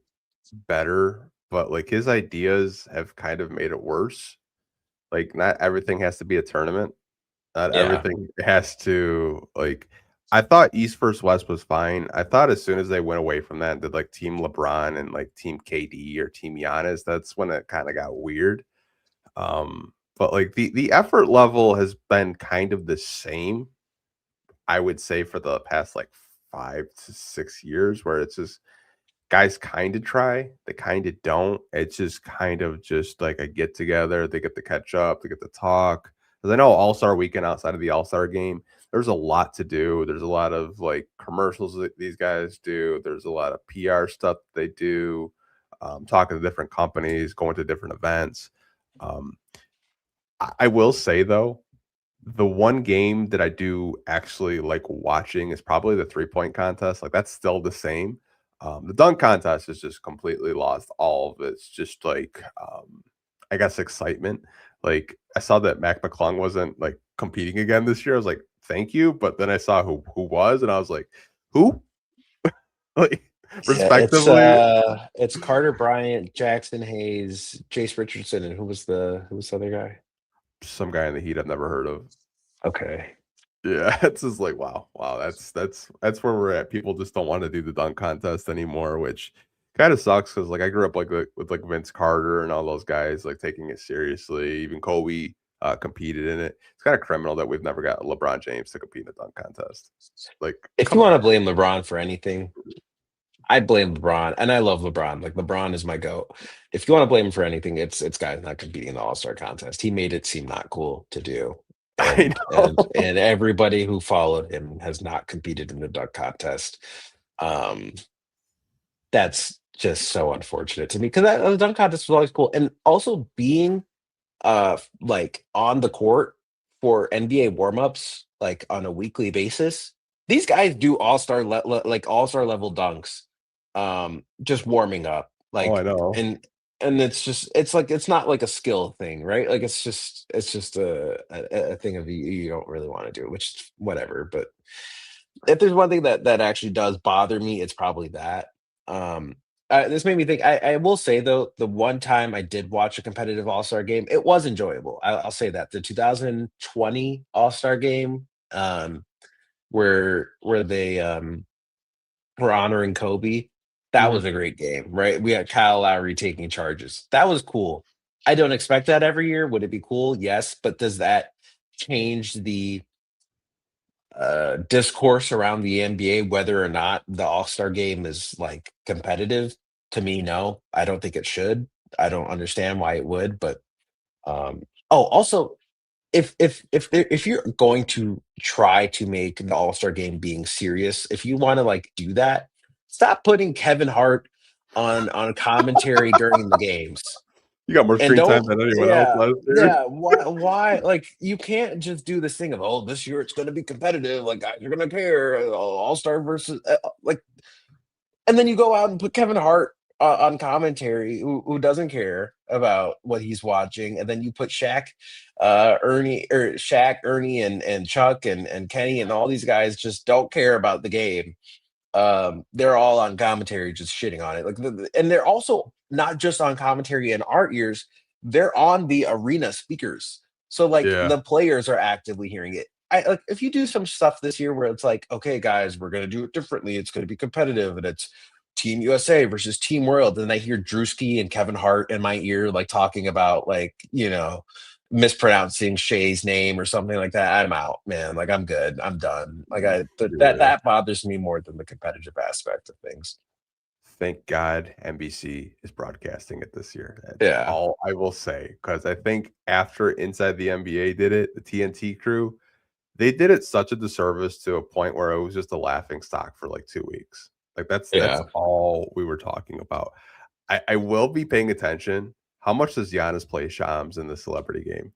better, but like his ideas have kind of made it worse. Like not everything has to be a tournament. Not Yeah. everything has to like I thought East versus West was fine. I thought as soon as they went away from that and did like Team LeBron and like Team KD or Team Giannis, that's when it kind of got weird. But like the effort level has been kind of the same, I would say, for the past like 5 to 6 years, where it's just guys kind of try, they kind of don't. It's just kind of just like a get together. They get to catch up, they get to talk. Because I know All Star Weekend outside of the All Star game, there's a lot to do. There's a lot of like commercials that these guys do. There's a lot of PR stuff they do, talking to different companies, going to different events. Um, I will say though, the one game that I do actually like watching is probably the 3-point contest. Like that's still the same. The dunk contest is just completely lost all of its just like I guess excitement. Like I saw that Mac McClung wasn't like competing again this year. I was like, thank you. But then I saw who was, and I was like, who? Like Yeah, respectively, it's Carter Bryant, Jackson Hayes, Jace Richardson, and who was the other guy? some guy in the Heat I've never heard of. Okay. Yeah, it's just like wow. That's where we're at. People just don't want to do the dunk contest anymore, which kind of sucks because like I grew up like with like Vince Carter and all those guys like taking it seriously. Even Kobe competed in it. It's kind of criminal that we've never got LeBron James to compete in a dunk contest. Like, If you come want to on. blame LeBron for anything, I blame LeBron, and I love LeBron. Like LeBron is my goat. If you want to blame him for anything, it's guys not competing in the All Star contest. He made it seem not cool to do, I and know. and everybody who followed him has not competed in the dunk contest. Um, that's just so unfortunate to me because the dunk contest was always cool, and also being like on the court for NBA warmups like on a weekly basis. These guys do like all-star level dunks just warming up Oh, I like know. and it's not like a skill thing, right? Like it's just a thing of you don't really want to do, which is whatever, but if there's one thing that actually does bother me, it's probably that. This made me think. I will say though, the one time I did watch a competitive All Star game, it was enjoyable. I'll say that the 2020 All Star game, where they were honoring Kobe, that Mhm. was a great game, right? We had Kyle Lowry taking charges. That was cool. I don't expect that every year. Would it be cool? Yes, but does that change the discourse around the NBA whether or not the All-Star game is like competitive? To me, no. I don't think it should. I don't understand why it would, but also if you're going to try to make the All-Star game being serious, if you want to like do that, stop putting Kevin Hart on commentary during the games. You got more And screen time don't than anyone else yeah, last year. yeah, why like, you can't just do this thing of, "Oh, this year it's gonna be competitive, like, guys are gonna care, all-star versus" like and then you go out and put Kevin Hart on commentary who doesn't care about what he's watching, and then you put Shaq, Ernie, and Chuck, and Kenny, and all these guys just don't care about the game. They're all on commentary just shitting on it. Like, and they're also not just on commentary in our ears, they're on the arena speakers. So like Yeah. the players are actively hearing it. Like if you do some stuff this year where it's like, okay, guys, we're gonna do it differently. It's gonna be competitive, and it's Team USA versus Team World. And I hear Drewski and Kevin Hart in my ear, like talking about like, mispronouncing Shay's name or something like that. I'm out, man. Like I'm good. I'm done. Like that Yeah. that bothers me more than the competitive aspect of things. Thank God NBC is broadcasting it this year. That's Yeah. all I will say. Because I think after Inside the NBA did it, the TNT crew, they did it such a disservice to a point where it was just a laughing stock for like 2 weeks. Like that's Yeah. all we were talking about. I will be paying attention. How much does Giannis play Shams in the celebrity game?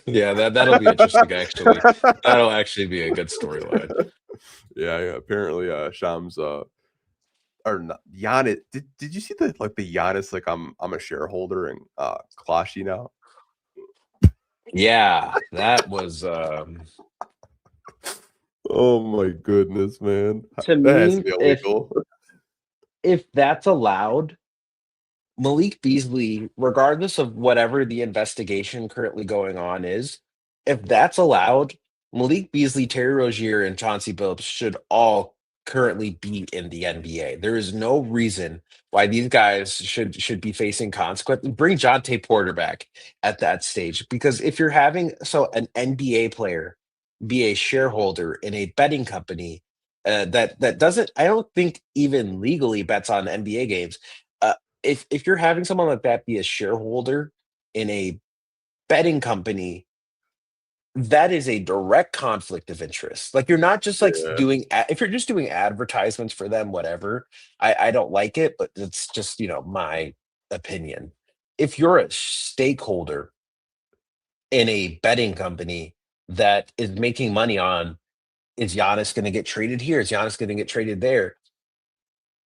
Yeah, that'll be interesting actually. That'll actually be a good storyline. Yeah. Apparently, Shams, or not, Giannis. Did you see the Giannis? Like, I'm a shareholder in Klashi now. Yeah, that was Oh my goodness, man. to That has to me, be if illegal. if that's allowed, Malik Beasley, regardless of whatever the investigation currently going on is, if that's allowed, Malik Beasley, Terry Rozier, and Chauncey Billups should all currently be in the NBA. There is no reason why these guys should be facing consequences. Bring Jonte Porter back at that stage, because if you're having an NBA player be a shareholder in a betting company, that doesn't, I don't think even legally bets on NBA games. If you're having someone like that be a shareholder in a betting company, that is a direct conflict of interest. Like, you're not just like Yeah. doing if you're just doing advertisements for them, whatever. I don't like it, but it's just my opinion. If you're a stakeholder in a betting company that is making money on, is Giannis going to get traded here? Is Giannis going to get traded there?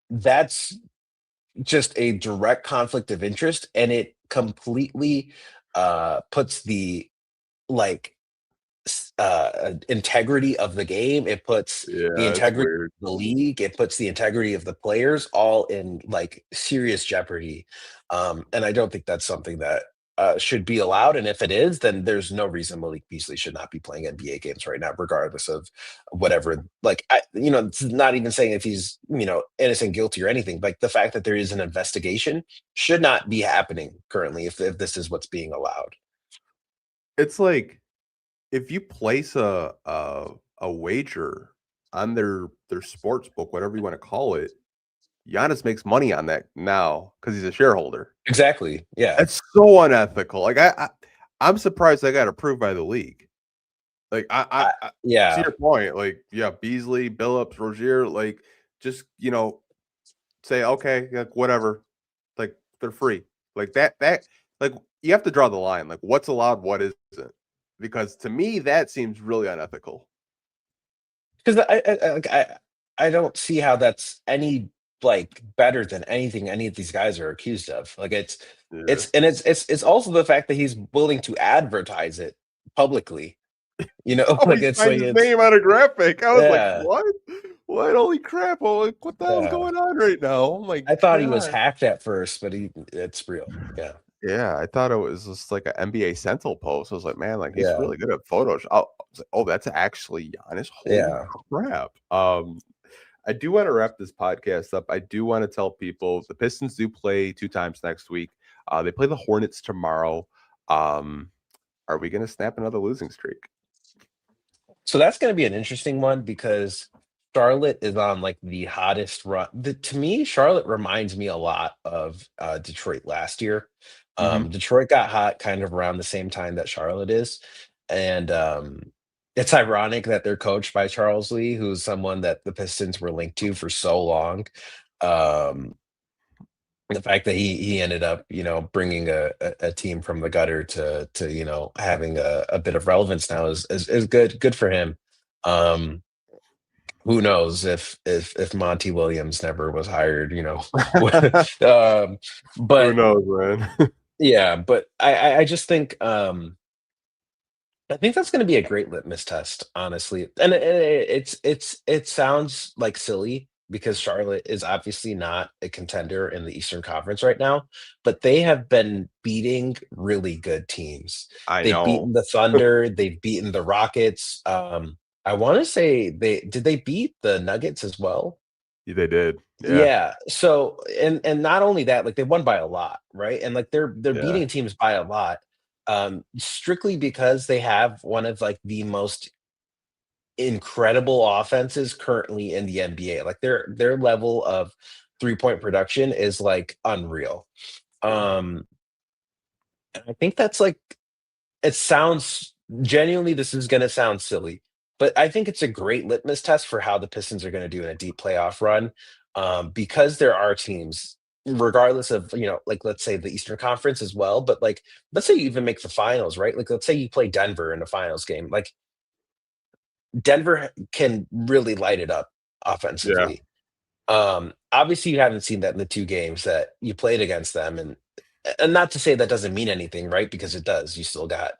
That's just a direct conflict of interest, and it completely puts the like integrity of the game. It puts the Yeah, it's integrity weird. of the league. It puts the integrity of the players all in like serious jeopardy. And I don't think that's something that should be allowed. And if it is, then there's no reason Malik Beasley should not be playing NBA games right now, regardless of whatever. Like, it's not even saying if he's innocent, guilty, or anything. Like, the fact that there is an investigation should not be happening currently if this is what's being allowed. It's like if you place a wager on their sports book, whatever you want to call it, Giannis makes money on that now because he's a shareholder. Exactly. Yeah. That's so unethical. Like I'm surprised I got approved by the league. Like I to Yeah. your point, like Beasley, Billups, Rozier, like just say okay, like whatever, like they're free. Like that like you have to draw the line. Like what's allowed, what isn't, because to me that seems really unethical. Because I don't see how that's any like better than anything any of these guys are accused of. Like, Yeah. it's also the fact that he's willing to advertise it publicly. Oh, Like he it's signed like his name on a graphic. I was like, yeah, what? What? Holy crap! Oh, like, what the hell's yeah. going on right now? Oh my I thought he was god. hacked at first, but it's real. Yeah, Yeah, I thought it was just like an NBA Central post. I was like, man, like he's yeah, really good at Photoshop. Oh, I was like, oh, that's actually Giannis. Holy yeah. crap. I do want to wrap this podcast up. I do want to tell people the Pistons do play 2 times next week. They play the Hornets tomorrow. Are we gonna snap another losing streak? So that's going to be an interesting one because Charlotte is on like the hottest run. To me, Charlotte reminds me a lot of Detroit last year. Mhm. Detroit got hot kind of around the same time that Charlotte is. And it's ironic that they're coached by Charles Lee, who's someone that the Pistons were linked to for so long. Um, the fact that he ended up bringing a team from the gutter to having a bit of relevance now is good for him. um who knows if Monty Williams never was hired, um Who but knows, man? yeah, but I just think I think that's going to be a great litmus test, honestly. And it sounds like silly because Charlotte is obviously not a contender in the Eastern Conference right now, but they have been beating really good teams. I They've know. beaten the Thunder, they've beaten the Rockets. I want to say they beat the Nuggets as well. They did. Yeah. Yeah. So and not only that, like they won by a lot, right? And like they're Yeah. beating teams by a lot, strictly because they have one of like the most incredible offenses currently in the NBA. Like their level of 3-point production is like unreal. Yeah. And I think that's like it sounds genuinely, this is going to sound silly, but I think it's a great litmus test for how the Pistons are going to do in a deep playoff run. Because there are teams, regardless of, like let's say the Eastern Conference as well, but like let's say you even make the finals, right? Like let's say you play Denver in a finals game. Like Denver can really light it up Yeah. offensively. Obviously, you haven't seen that in the 2 games that you played against them, and not to say that doesn't mean anything, right? Because it does. You still got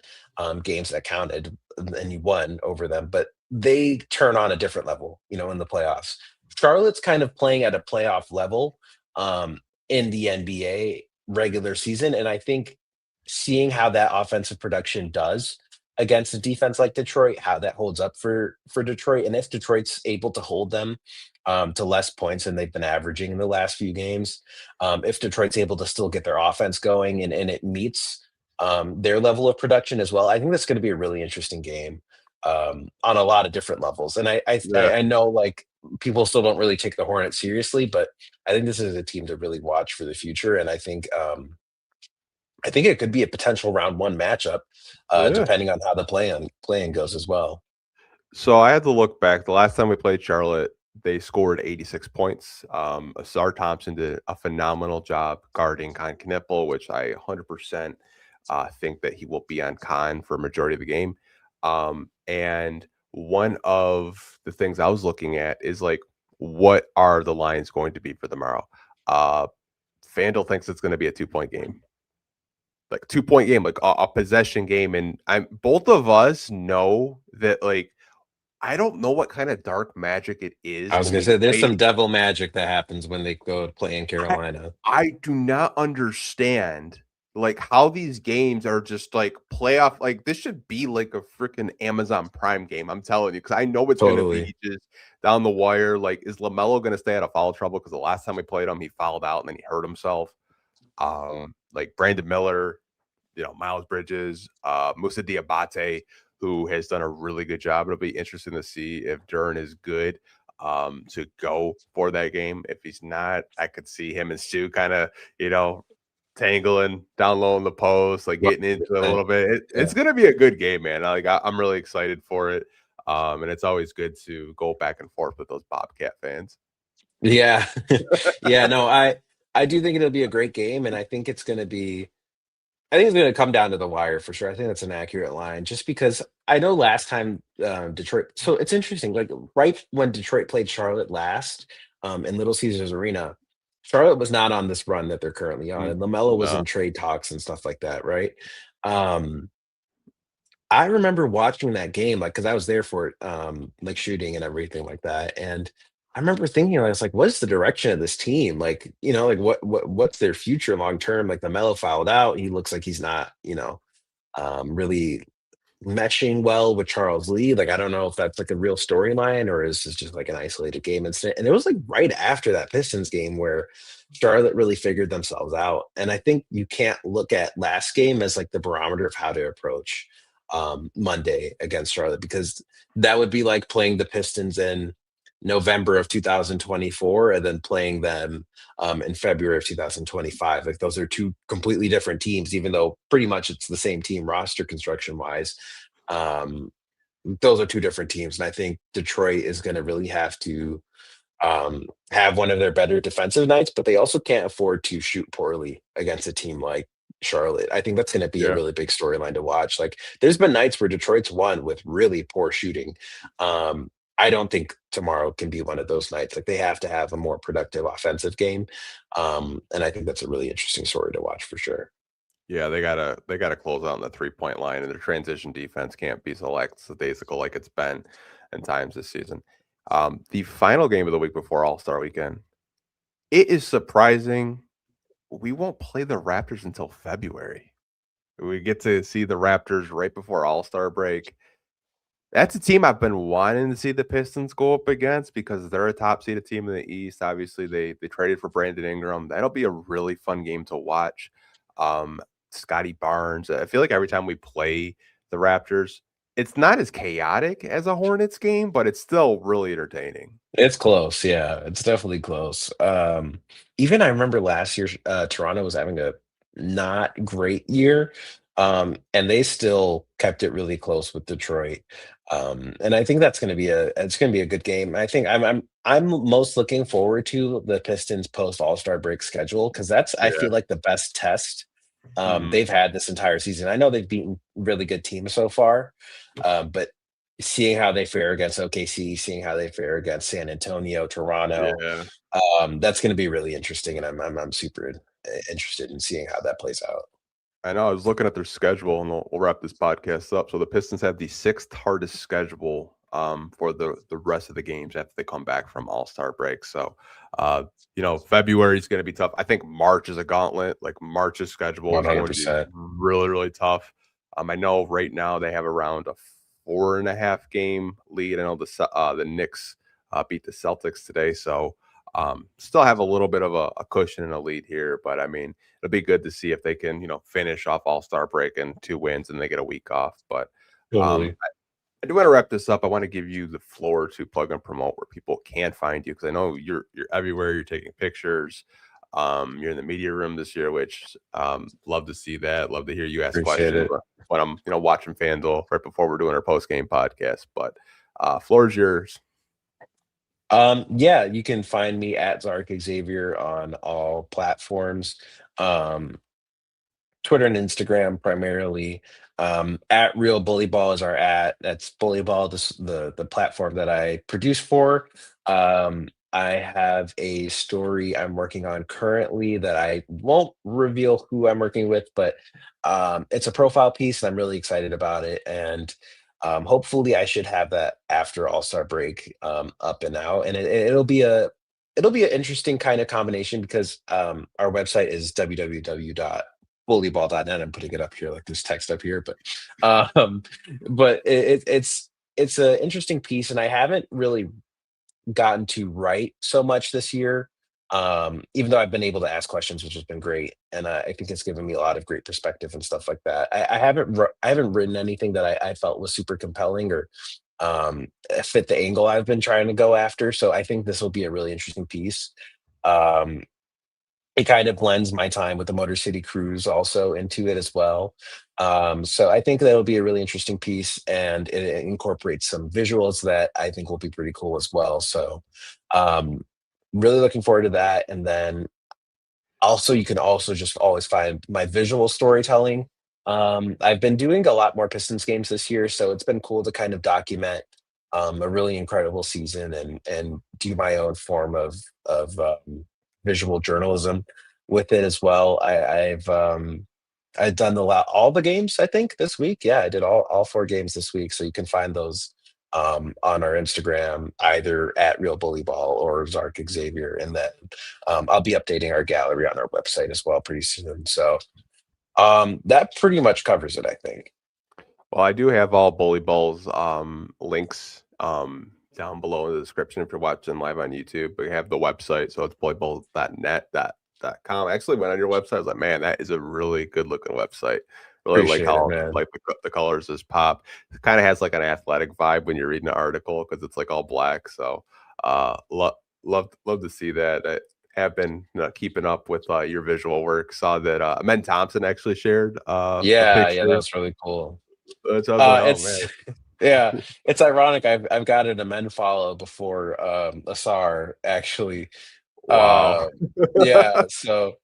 games that counted, and you won over them, but they turn on a different level, in the playoffs. Charlotte's kind of playing at a playoff level in the NBA regular season, and I think seeing how that offensive production does against a defense like Detroit, how that holds up for Detroit, and if Detroit's able to hold them to less points than they've been averaging in the last few games, if Detroit's able to still get their offense going and it meets their level of production as well, I think that's going to be a really interesting game on a lot of different levels. And Yeah. I know like people still don't really take the Hornets seriously, but I think this is a team to really watch for the future. And I think it could be a potential round one matchup, Yeah. depending on how the playing goes as well. So I had to look back. The last time we played Charlotte, they scored 86 points. Asar Thompson did a phenomenal job guarding Con Knipple, which I 100% think that he will be on Con for a majority of the game. And one of the things I was looking at is like, what are the lines going to be for tomorrow? Uh, FanDuel thinks it's going to be a 2-point game, like 2-point game, like a possession game. And I'm both of us know that like I don't know what kind of dark magic it I is was when gonna we say there's play. some devil magic that happens when they go to play in I Carolina. I do not understand, like, how these games are just, like, playoff like, this should be like a freaking Amazon Prime game, I'm telling you, because I know it's gonna Totally. be just down the wire. Like, is LaMelo gonna stay out of foul trouble? Because the last time we played him, he fouled out and then he hurt himself. Like, Brandon Miller, Miles Bridges, Moussa Diabate, who has done a really good job. It'll be interesting to see if Duren is good to go for that game. If he's not, I could see him and Stu kind of, tangling down low in the post, like getting into it a 100%. little bit. It's Yeah. gonna be a good game, man. I'm really excited for it. And it's always good to go back and forth with those Bobcat fans. Yeah. Yeah, no, I do think it'll be a great game, and I think it's gonna come down to the wire for sure. I think that's an accurate line, just because I know last time, Detroit so it's interesting, like, right when Detroit played Charlotte last, in Little Caesars Arena, Charlotte was not on this run that they're currently on, Mm, and LaMelo was no. in trade talks and stuff like that, right? Um I remember watching that game, like, because I was there for it, like, shooting and everything like that, and I remember thinking, I was like, "What's the direction of this team?" Like, like, what's their future long term? Like, LaMelo fouled out, he looks like he's not, really meshing well with Charles Lee. Like, I don't know if that's, like, a real storyline or is this just, like, an isolated game incident, and it was, like, right after that Pistons game where Charlotte really figured themselves out, and I think you can't look at last game as, like, the barometer of how to approach, Monday against Charlotte, because that would be like playing the Pistons in November of 2024 and then playing them, in February of 2025. Like, those are 2 completely different teams, even though pretty much it's the same team roster construction-wise. Um, those are 2 different teams, and I think Detroit is gonna really have to, have one of their better defensive nights, but they also can't afford to shoot poorly against a team like Charlotte. I think that's gonna be a Yeah. really big storyline to watch. Like, there's been nights where Detroit's won with really poor shooting. I don't think tomorrow can be one of those nights. Like, they have to have a more productive offensive game, and I think that's a really interesting story to watch for sure. Yeah, they gotta close out on the 3-point line, and their transition defense can't be so lackadaisical like it's been in times this season. The final game of the week before All-Star Weekend, it is surprising we won't play the Raptors until February. We get to see the Raptors right before All-Star break. That's a team I've been wanting to see the Pistons go up against because they're a top seeded team in the East. Obviously, they traded for Brandon Ingram. That'll be a really fun game to watch. Um, Scotty Barnes. I feel like every time we play the Raptors, it's not as chaotic as a Hornets game, but it's still really entertaining. It's close, yeah, it's definitely close. Even I remember last year, Toronto was having a not great year, and they still kept it really close with Detroit. And I think it's gonna be a good game. I think I'm most looking forward to the Pistons post All-Star break schedule, because that's, I Yeah. feel like, the best test Mhm. they've had this entire season. I know they've beaten really good teams so far, but seeing how they fare against OKC, seeing how they fare against San Antonio, Toronto, Yeah. that's going to be really interesting, and I'm super interested in seeing how that plays out. I know. I was looking at their schedule, and we'll wrap this podcast up. So the Pistons have the sixth hardest schedule for the rest of the games after they come back from All Star break. So, February is going to be tough. I think March is a gauntlet. Like March's schedule One is hundred going to be percent. really, really tough. I know right now they have around a 4.5 game lead. I know the Knicks beat the Celtics today, so still have a little bit of a cushion and a lead here. But I mean, it'll be good to see if they can, finish off All-Star break and 2 wins and they get a week off. But um, Totally. I do want to wrap this up. I want to give you the floor to plug and promote where people can find you, because I know you're everywhere. You're taking pictures. You're in the media room this year, which love to see that. Love to hear you ask Appreciate questions it. when I'm watching FanDuel right before we're doing our post game podcast. But floor is yours. Yeah, you can find me at Zark Xavier on all platforms. Um, Twitter and Instagram primarily. At Real Bully Ball is our at. That's Bully Ball, the platform that I produce for. I have a story I'm working on currently that I won't reveal who I'm working with, but it's a profile piece, and I'm really excited about it. And hopefully, I should have that after All Star break up and out, and it'll be an interesting kind of combination because our website is www.bullyball.net. I'm putting it up here, like this text up here, um, but it's an interesting piece, and I haven't really gotten to write so much this year. Even though I've been able to ask questions, which has been great, and I think it's given me a lot of great perspective and stuff like that. I haven't written anything that I felt was super compelling or fit the angle I've been trying to go after. So I think this will be a really interesting piece. Um, it kind of blends my time with the Motor City Cruise also into it as well. So I think that'll be a really interesting piece, and it incorporates some visuals that I think will be pretty cool as well. So um, really looking forward to that. And then also, you can also just always find my visual storytelling. I've been doing a lot more Pistons games this year, so it's been cool to kind of document a really incredible season and do my own form of visual journalism with it as well. I've done all the games I think this week. Yeah, I did all four games this week, so you can find those on our Instagram, either at Real Bully Ball or Zark Xavier, and then I'll be updating our gallery on our website as well pretty soon. So that pretty much covers it, I think. Well, I do have all Bully Balls links down below in the description if you're watching live on YouTube. We have the website, so it's bullyballs.net.com. I actually went on your website. I was like, man, that is a really good looking website. Really like Appreciate it, how man. like the colors just pop. It kind of has like an athletic vibe when you're reading an article because it's like all black. So love to see that. I have been keeping up with your visual work. Saw that Amen Thompson actually shared a Yeah, that picture, was really cool. so I was like, oh It's man. yeah, it's ironic. I've got an amend follow before Asar actually. Wow. Uh, yeah, so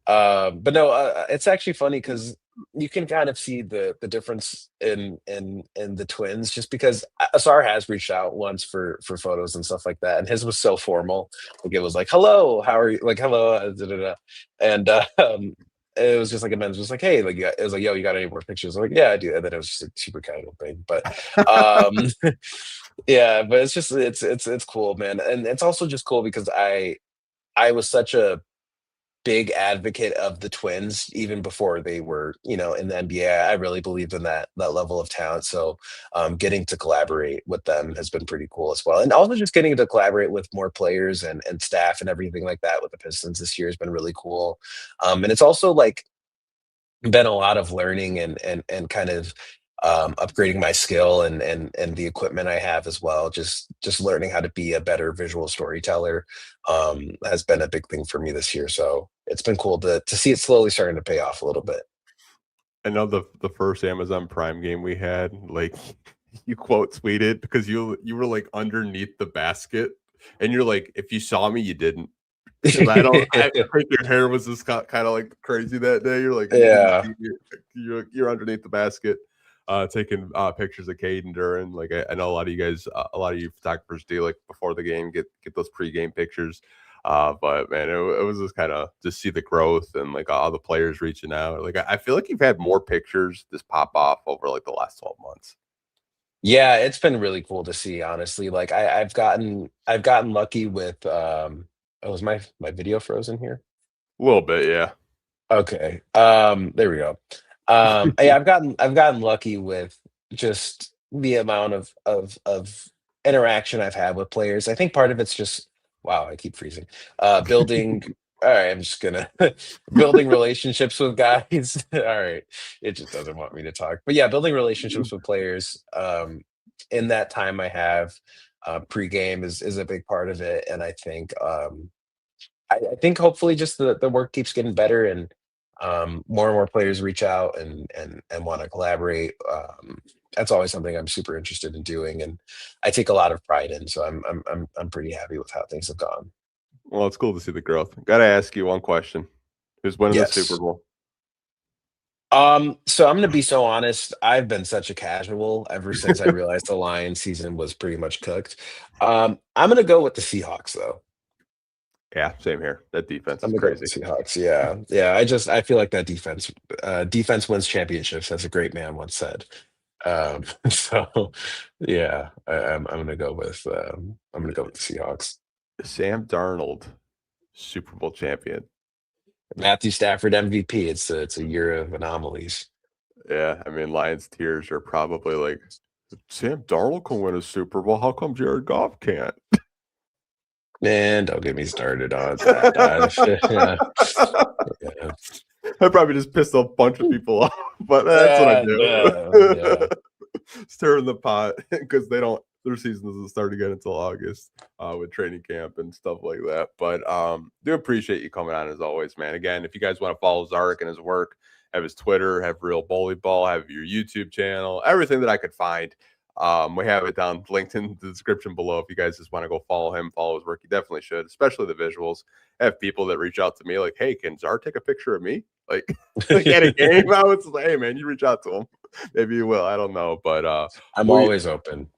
but no, it's actually funny because you can kind of see the difference in the twins, just because Asar has reached out once for photos and stuff like that, and his was so formal. Like it was like, "Hello, how are you?" Like, "Hello," da, da, da. And it was just like a men's was like, "Hey," like it was like, "Yo, you got any more pictures?" I'm like, "Yeah, I do." And then it was just a super casual thing, but um, yeah, but it's just it's cool, man, and it's also just cool because I was such a big advocate of the Twins even before they were, in the NBA. I really believed in that level of talent. So getting to collaborate with them has been pretty cool as well. And also just getting to collaborate with more players and staff and everything like that with the Pistons this year has been really cool. And it's also like been a lot of learning and kind of upgrading my skill and the equipment I have as well. Just learning how to be a better visual storyteller has been a big thing for me this year. So it's been cool to see it slowly starting to pay off a little bit. I know the first Amazon Prime game we had, like you quote tweeted because you were like underneath the basket, and you're like, if you saw me, you didn't. Because I think your hair was just kind of like crazy that day. You're like, you didn't Yeah. see me. You're underneath the basket, taking pictures of Cade and Duran. Like I know a lot of you guys, a lot of you photographers do like before the game get those pregame pictures. But man, it was just kind of just see the growth and like all the players reaching out. Like I feel like you've had more pictures just pop off over like the last 12 months. Yeah, it's been really cool to see, honestly. Like I've gotten lucky with oh, is my video frozen here? A little bit, yeah. Okay. There we go. Yeah, I've gotten lucky with just the amount of interaction I've had with players. I think part of it's just wow, I keep freezing. Building all right, I'm just gonna building relationships with guys. All right. It just doesn't want me to talk. But yeah, building relationships with players. in that time I have, pregame is a big part of it, and I think I think hopefully just the work keeps getting better, and more and more players reach out and want to collaborate. That's always something I'm super interested in doing, and I take a lot of pride in. So I'm pretty happy with how things have gone. Well, it's cool to see the growth. Got to ask you one question: who's winning the Super Yes. Bowl? So I'm gonna be so honest. I've been such a casual ever since I realized the Lions season was pretty much cooked. I'm gonna go with the Seahawks though. Yeah, same here. That defense I'm is gonna go with crazy. the Seahawks. Yeah, yeah. I feel like that defense wins championships, as a great man once said. So yeah, I'm gonna go with the Seahawks. Sam Darnold, Super Bowl champion. Matthew Stafford MVP. It's a year of anomalies. Yeah, I mean, Lions tears are probably like, Sam Darnold can win a Super Bowl. How come Jared Goff can't? Man, don't get me started on that. Yeah, yeah. I probably just pissed a bunch of people off, but that's what I Yeah. do. Stirring the pot because their season doesn't start again until August with training camp and stuff like that. But do appreciate you coming on as always, man. Again, if you guys want to follow Zark and his work, have his Twitter, have Realbullyball, have your YouTube channel, everything that I could find. We have it down linked in the description below. If you guys just want to go follow him, follow his work, you definitely should, especially the visuals. I have people that reach out to me like, hey, can Zark take a picture of me? Like at a game, I was like, hey man, you reach out to him. Maybe you will. I don't know. But I'm always open.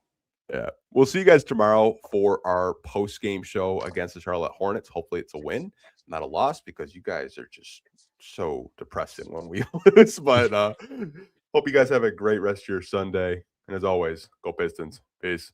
yeah. We'll see you guys tomorrow for our post-game show against the Charlotte Hornets. Hopefully it's a win, not a loss, because you guys are just so depressing when we lose. But hope you guys have a great rest of your Sunday. And as always, go Pistons. Peace.